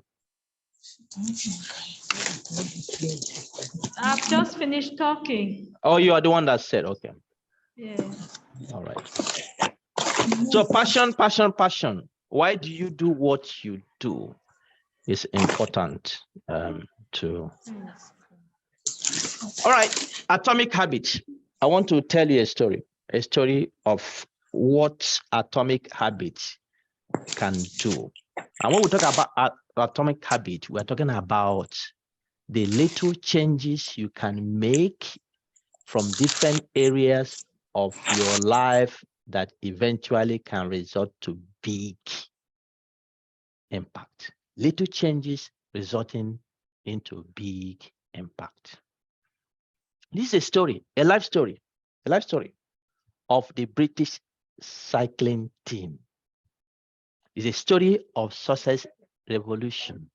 I've just finished talking. Oh, you are the one that said, okay. Yeah. All right. So passion. Why do you do what you do? Is important to. All right, atomic habits. I want to tell you a story of what atomic habits can do. And when we talk about atomic habit, we're talking about the little changes you can make from different areas of your life that eventually can result to big impact. Little changes resulting into big impact. This is a story, a life story of the British cycling team. It's a story of success revolution.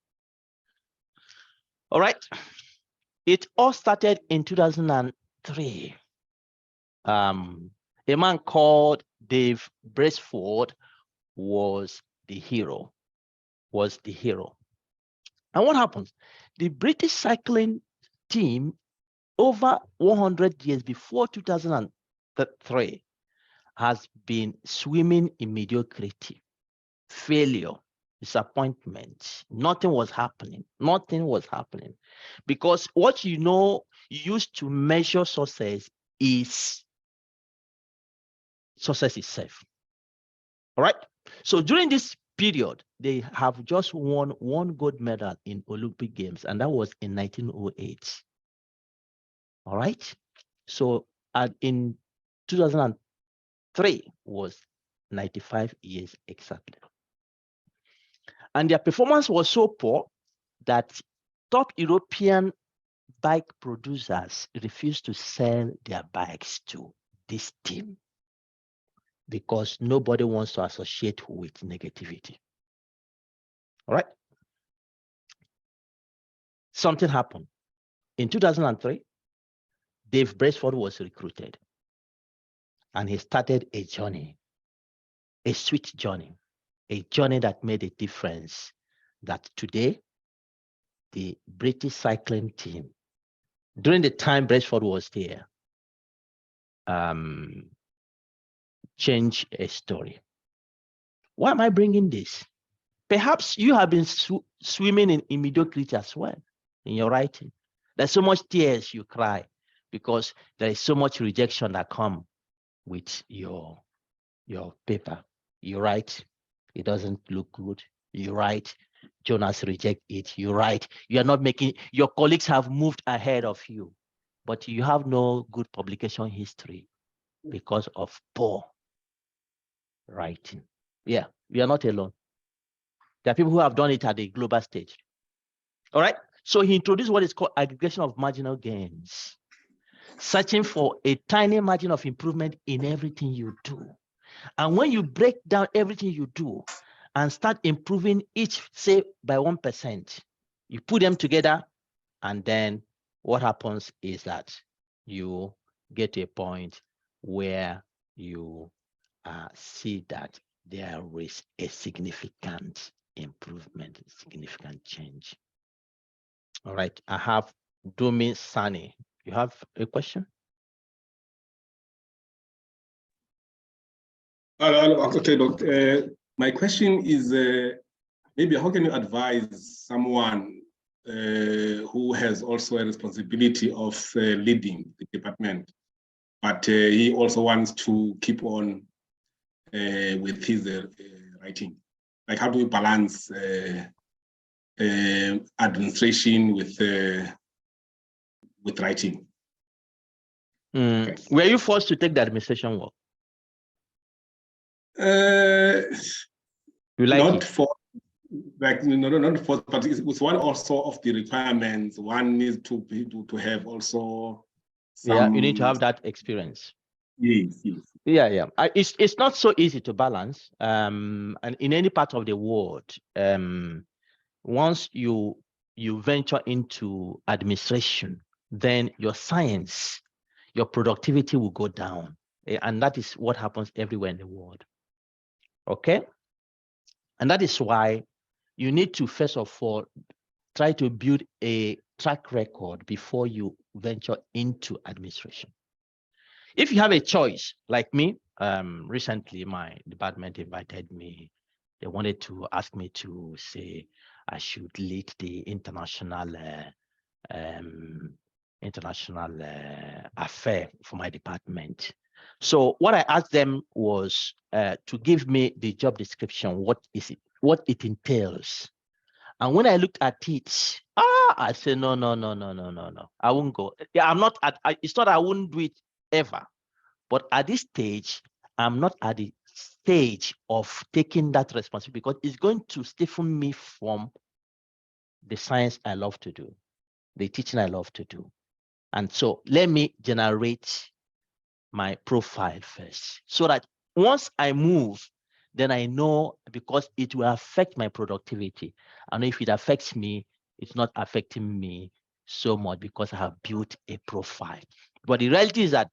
All right. It all started in 2003. A man called Dave Brailsford was the hero. And what happens? The British cycling team, over 100 years before 2003, has been swimming in mediocrity, failure, disappointment. Nothing was happening. Because what you used to measure success is success itself. All right. So during this period, they have just won one gold medal in Olympic Games, and that was in 1908. All right. So in 2003 was 95 years exactly. And their performance was so poor that top European bike producers refused to sell their bikes to this team because nobody wants to associate with negativity. All right. Something happened. In 2003, Dave Brailsford was recruited and he started a journey, a sweet journey, a journey that made a difference. That today, the British cycling team, during the time Brailsford was there, changed a story. Why am I bringing this? Perhaps you have been swimming in mediocrity as well in your writing. There's so much tears you cry because there is so much rejection that come with your paper. You write, it doesn't look good. You write, Jonas reject it. You write, you are not making, your colleagues have moved ahead of you, but you have no good publication history because of poor writing. Yeah, we are not alone. There are people who have done it at the global stage. All right. So he introduced what is called aggregation of marginal gains, searching for a tiny margin of improvement in everything you do. And when you break down everything you do and start improving each, say, by 1%, you put them together, and then what happens is that you get to a point where you see that there is a significant improvement, significant change. All right, I have Dumi Sani. You have a question? Okay, Doctor. My question is maybe how can you advise someone who has also a responsibility of leading the department, but he also wants to keep on with his writing? Like, how do you balance administration with writing? Were you forced to take the administration work? You like not it? For like not for, but it was one also of the requirements. One needs to be to have also some, yeah, you need to have that experience. Yes, yes. Yeah. It's not so easy to balance. And in any part of the world, once you venture into administration, then your science, your productivity will go down. And that is what happens everywhere in the world. Okay? And that is why you need to, first of all, try to build a track record before you venture into administration. If you have a choice, like me, recently my department invited me. They wanted to ask me to say I should lead the international affair for my department. So what I asked them was to give me the job description, what it entails. And when I looked at it, I said, no, I won't go. Yeah, it's not I wouldn't do it ever. But at this stage, I'm not at the stage of taking that responsibility because it's going to stiffen me from the science I love to do, the teaching I love to do. And so let me generate my profile first so that once I move, then I know, because it will affect my productivity. And if it affects me, it's not affecting me so much because I have built a profile. But the reality is that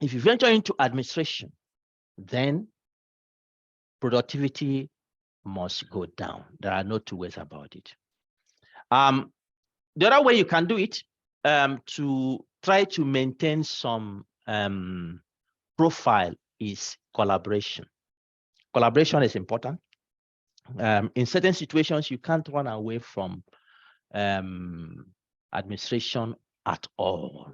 if you venture into administration, then productivity must go down. There are no two ways about it. The other way you can do it, to try to maintain some profile, is collaboration. Collaboration is important. In certain situations, you can't run away from administration at all,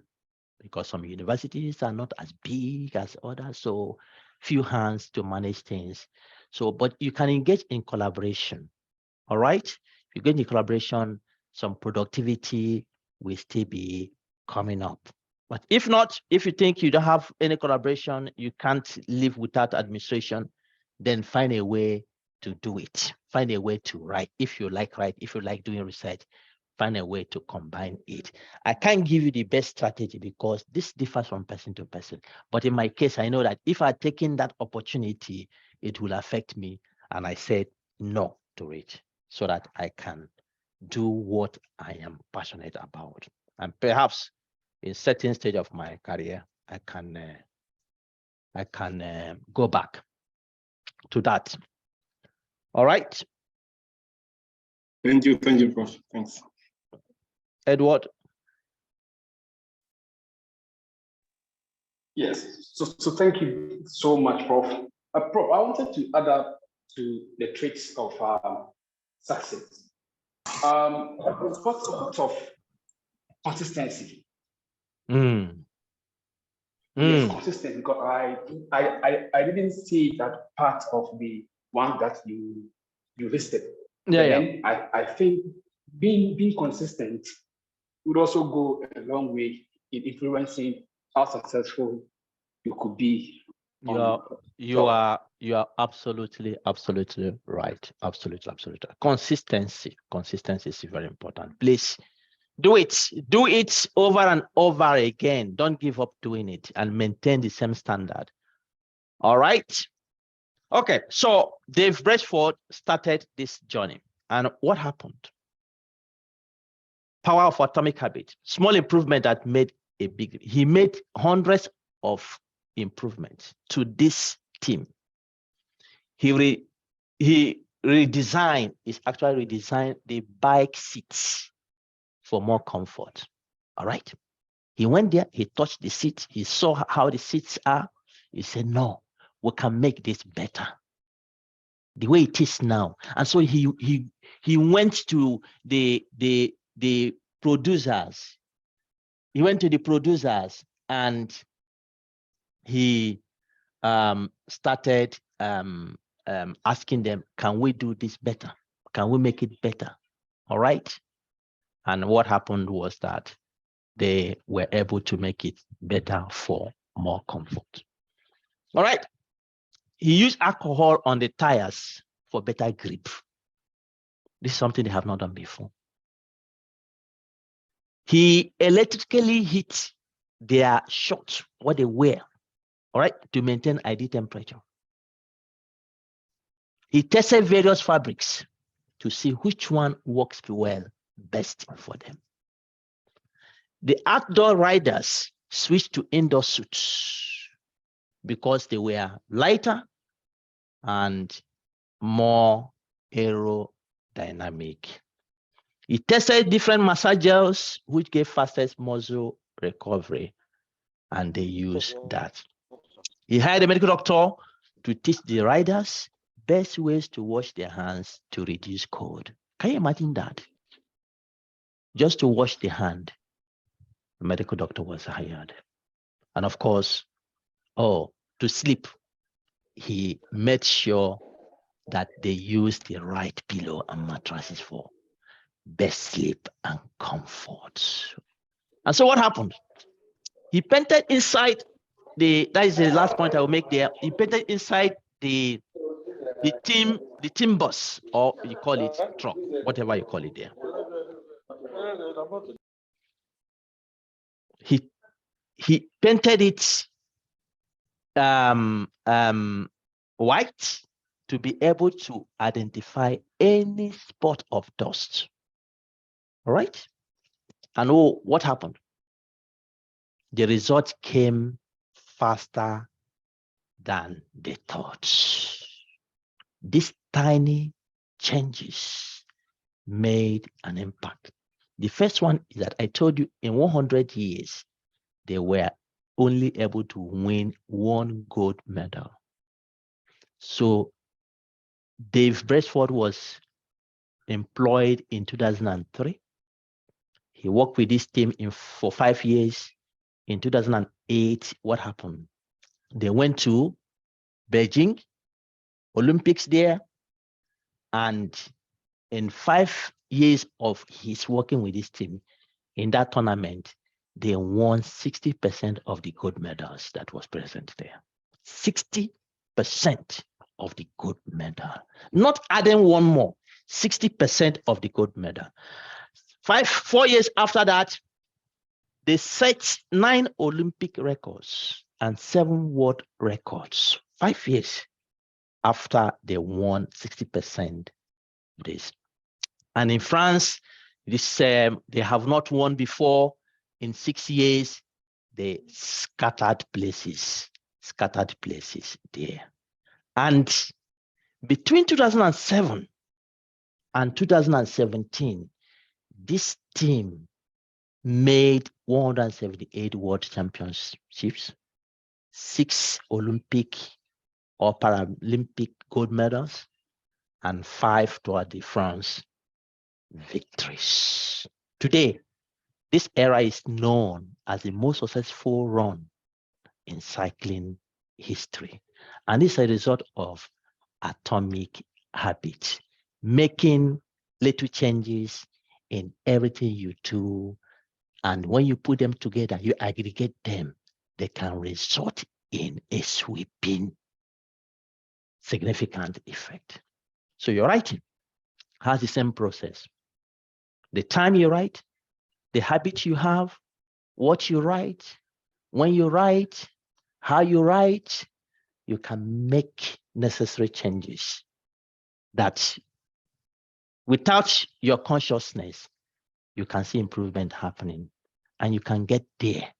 because some universities are not as big as others, so few hands to manage things. So, but you can engage in collaboration. All right, if you get in collaboration, some productivity will still be coming up. But if not, if you think you don't have any collaboration, you can't live without administration, then find a way to do it. Find a way to write. If you like write, if you like doing research, find a way to combine it. I can't give you the best strategy because this differs from person to person. But in my case, I know that if I taken that opportunity, it will affect me. And I said no to it so that I can do what I am passionate about. And perhaps in certain stage of my career, I can go back to that. All right. Thank you, Prof. Thanks. Edward. Yes, so thank you so much, Prof. Prof, I wanted to add up to the traits of success. What of consistency? Yes, consistent, because I didn't see that part of the one that you listed. Then I think being consistent would also go a long way in influencing how successful you could be. You are absolutely right. Absolutely. Consistency is very important. Please do it over and over again. Don't give up doing it and maintain the same standard. All right. Okay, so Dave Brailsford started this journey, and what happened? Power of Atomic Habit, small improvement that made a big. He made hundreds of improvements to this team, he redesigned, is actually redesigned the bike seats for more comfort. All right. He went there, he touched the seat, he saw how the seats are. He said, no, we can make this better the way it is now. And so he went to the producers. He went to the producers and he started asking them, can we do this better? Can we make it better? All right. And what happened was that they were able to make it better for more comfort. All right. He used alcohol on the tires for better grip. This is something they have not done before. He electrically hit their shorts, what they wear, all right, to maintain ideal temperature. He tested various fabrics to see which one works well best for them. The outdoor riders switched to indoor suits because they were lighter and more aerodynamic. He tested different massage gels which gave fastest muscle recovery, and they used that. He hired a medical doctor to teach the riders best ways to wash their hands to reduce cold. Can you imagine that? Just to wash the hand, the medical doctor was hired. And of course, to sleep, he made sure that they used the right pillow and mattresses for best sleep and comfort. And so what happened? He painted inside that is the last point I will make there. He painted inside the team bus, or you call it truck, whatever you call it there. He painted it white to be able to identify any spot of dust. All right. And what happened? The result came faster than they thought. These tiny changes made an impact. The first one is that I told you in 100 years, they were only able to win 1 gold medal. So Dave Brailsford was employed in 2003. He worked with this team for 5 years. In 2008, what happened? They went to Beijing, Olympics there, and in 5 years of his working with this team, in that tournament, they won 60% of the gold medals that was present there. 60% of the gold medal. Not adding one more, 60% of the gold medal. 4 years after that, they set 9 Olympic records and 7 world records. 5 years after they won 60% of this. And in France, they have not won before. In 6 years, they scattered places there. And between 2007 and 2017, this team made 178 world championships, 6 Olympic or Paralympic gold medals, and 5 Tour de France victories. Today, this era is known as the most successful run in cycling history. And this is a result of atomic habits, making little changes in everything you do. And when you put them together, you aggregate them, they can result in a sweeping, significant effect. So your writing has the same process. The time you write, the habit you have, what you write, when you write, how you write, you can make necessary changes that without your consciousness, you can see improvement happening and you can get there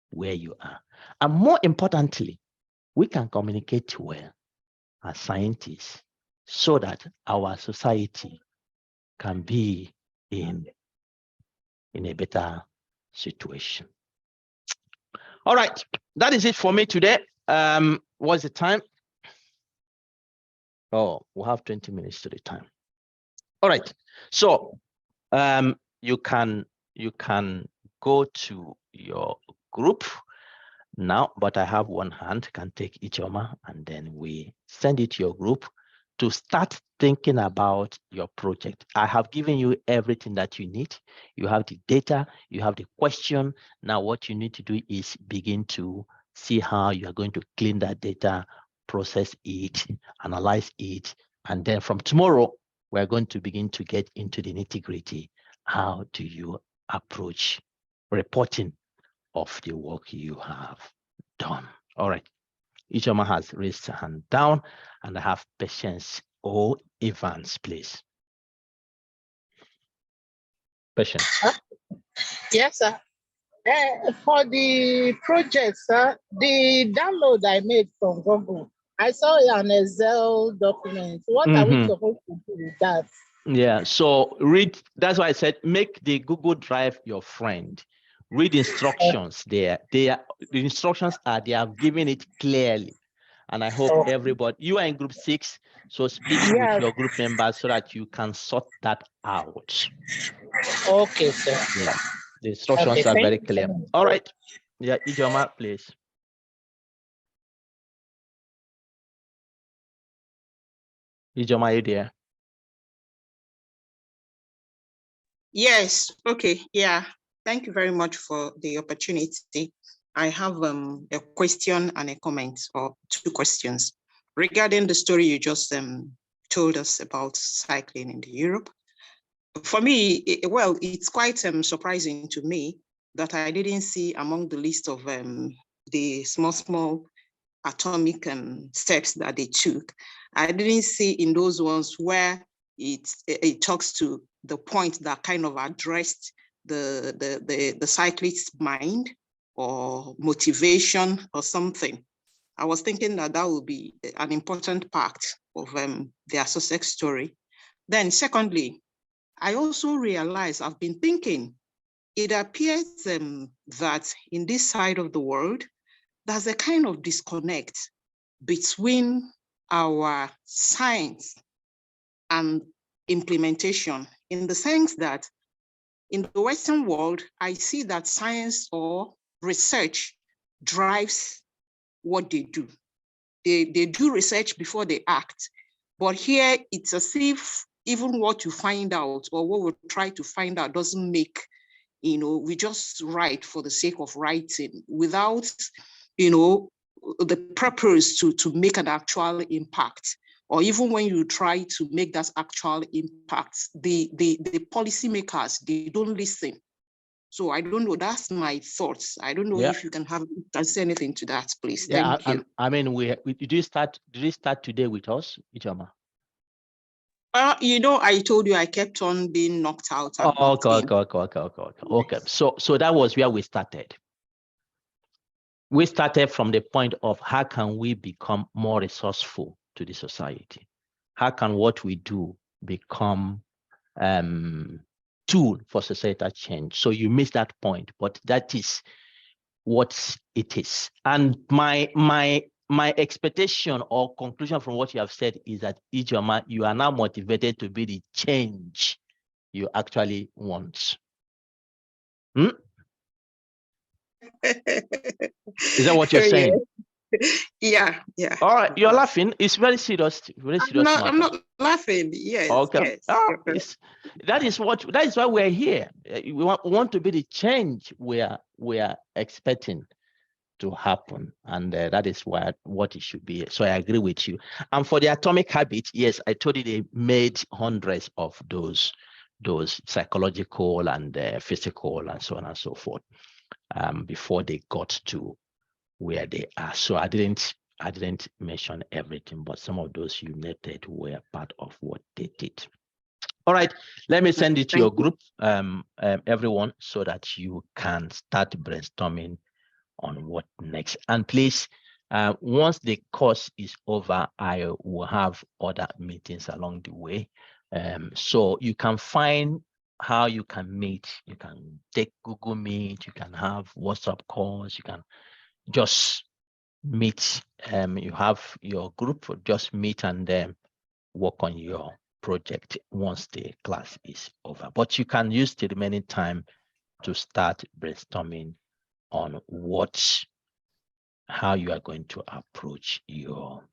where you are. And more importantly, we can communicate well. as scientists so that our society can be in a better situation. All right, that is it for me today. What's the time? Oh, we'll have 20 minutes to the time. All right, so you can go to your group now, but I have one hand, can take Ijeoma, and then we send it to your group to start thinking about your project. I have given you everything that you need. You have the data, you have the question. Now what you need to do is begin to see how you are going to clean that data, process it, analyze it, and then from tomorrow, we're going to begin to get into the nitty-gritty. How do you approach reporting of the work you have done? All right. Ijeoma has raised her hand down, and I have Patience O. Evans, please. Patience. Yes, sir. For the project, sir, the download I made from Google, I saw an Excel document. What are we supposed to do with that? Yeah, so read, that's why I said make the Google Drive your friend. Read instructions there. The instructions are, they have given it clearly. And I hope everybody, you are in group 6, so speak with your group members so that you can sort that out. Okay, sir. Yeah, the instructions are very clear. All right. Yeah, Ijeoma, please. Ijeoma, are you there? Yes, okay, yeah. Thank you very much for the opportunity. I have a question and a comment, or 2 questions. Regarding the story you just told us about cycling in Europe. For me, it's quite surprising to me that I didn't see among the list of the small atomic steps that they took. I didn't see in those ones where it talks to the point that kind of addressed the cyclist's mind or motivation or something. I was thinking that that would be an important part of their success story. Then secondly, I also realized, I've been thinking, it appears that in this side of the world, there's a kind of disconnect between our science and implementation, in the sense that in the Western world, I see that science or research drives what they do. They do research before they act. But here it's as if even what you find out or what we try to find out doesn't make, we just write for the sake of writing without, the purpose to make an actual impact. Or even when you try to make that actual impact, the policymakers, they don't listen. So I don't know, that's my thoughts. I don't know if you can say anything to that, please. Yeah, Thank you. I mean, did you start today with us, Ijeoma? I told you I kept on being knocked out. Okay. So that was where we started. We started from the point of how can we become more resourceful to the society? How can what we do become tool for societal change? So you missed that point, but that is what it is. And my expectation or conclusion from what you have said is that Ijeoma, you are now motivated to be the change you actually want. Is that what you're saying? Yeah. All right, you're laughing. It's very serious. I'm not laughing. Yes. Okay. Yes. That is why we're here. We want to be the change we are expecting to happen, and that is what it should be. So I agree with you. And for the atomic habit, yes, I told you they made hundreds of those psychological and physical and so on and so forth before they got to where they are. So I didn't mention everything, but some of those you noted were part of what they did. All right, let me send it to your group, everyone, so that you can start brainstorming on what next. And please Once the course is over, I will have other meetings along the way. So you can find how you can meet. You can take Google Meet, you can have WhatsApp calls, you can just meet. You have your group, just meet and then work on your project once the class is over. But you can use the remaining time to start brainstorming on how you are going to approach your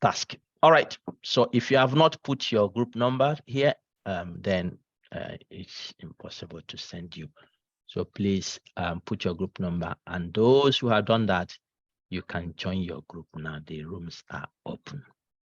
task. All right. So if you have not put your group number here, then it's impossible to send you. So please put your group number, and those who have done that, you can join your group now. The rooms are open.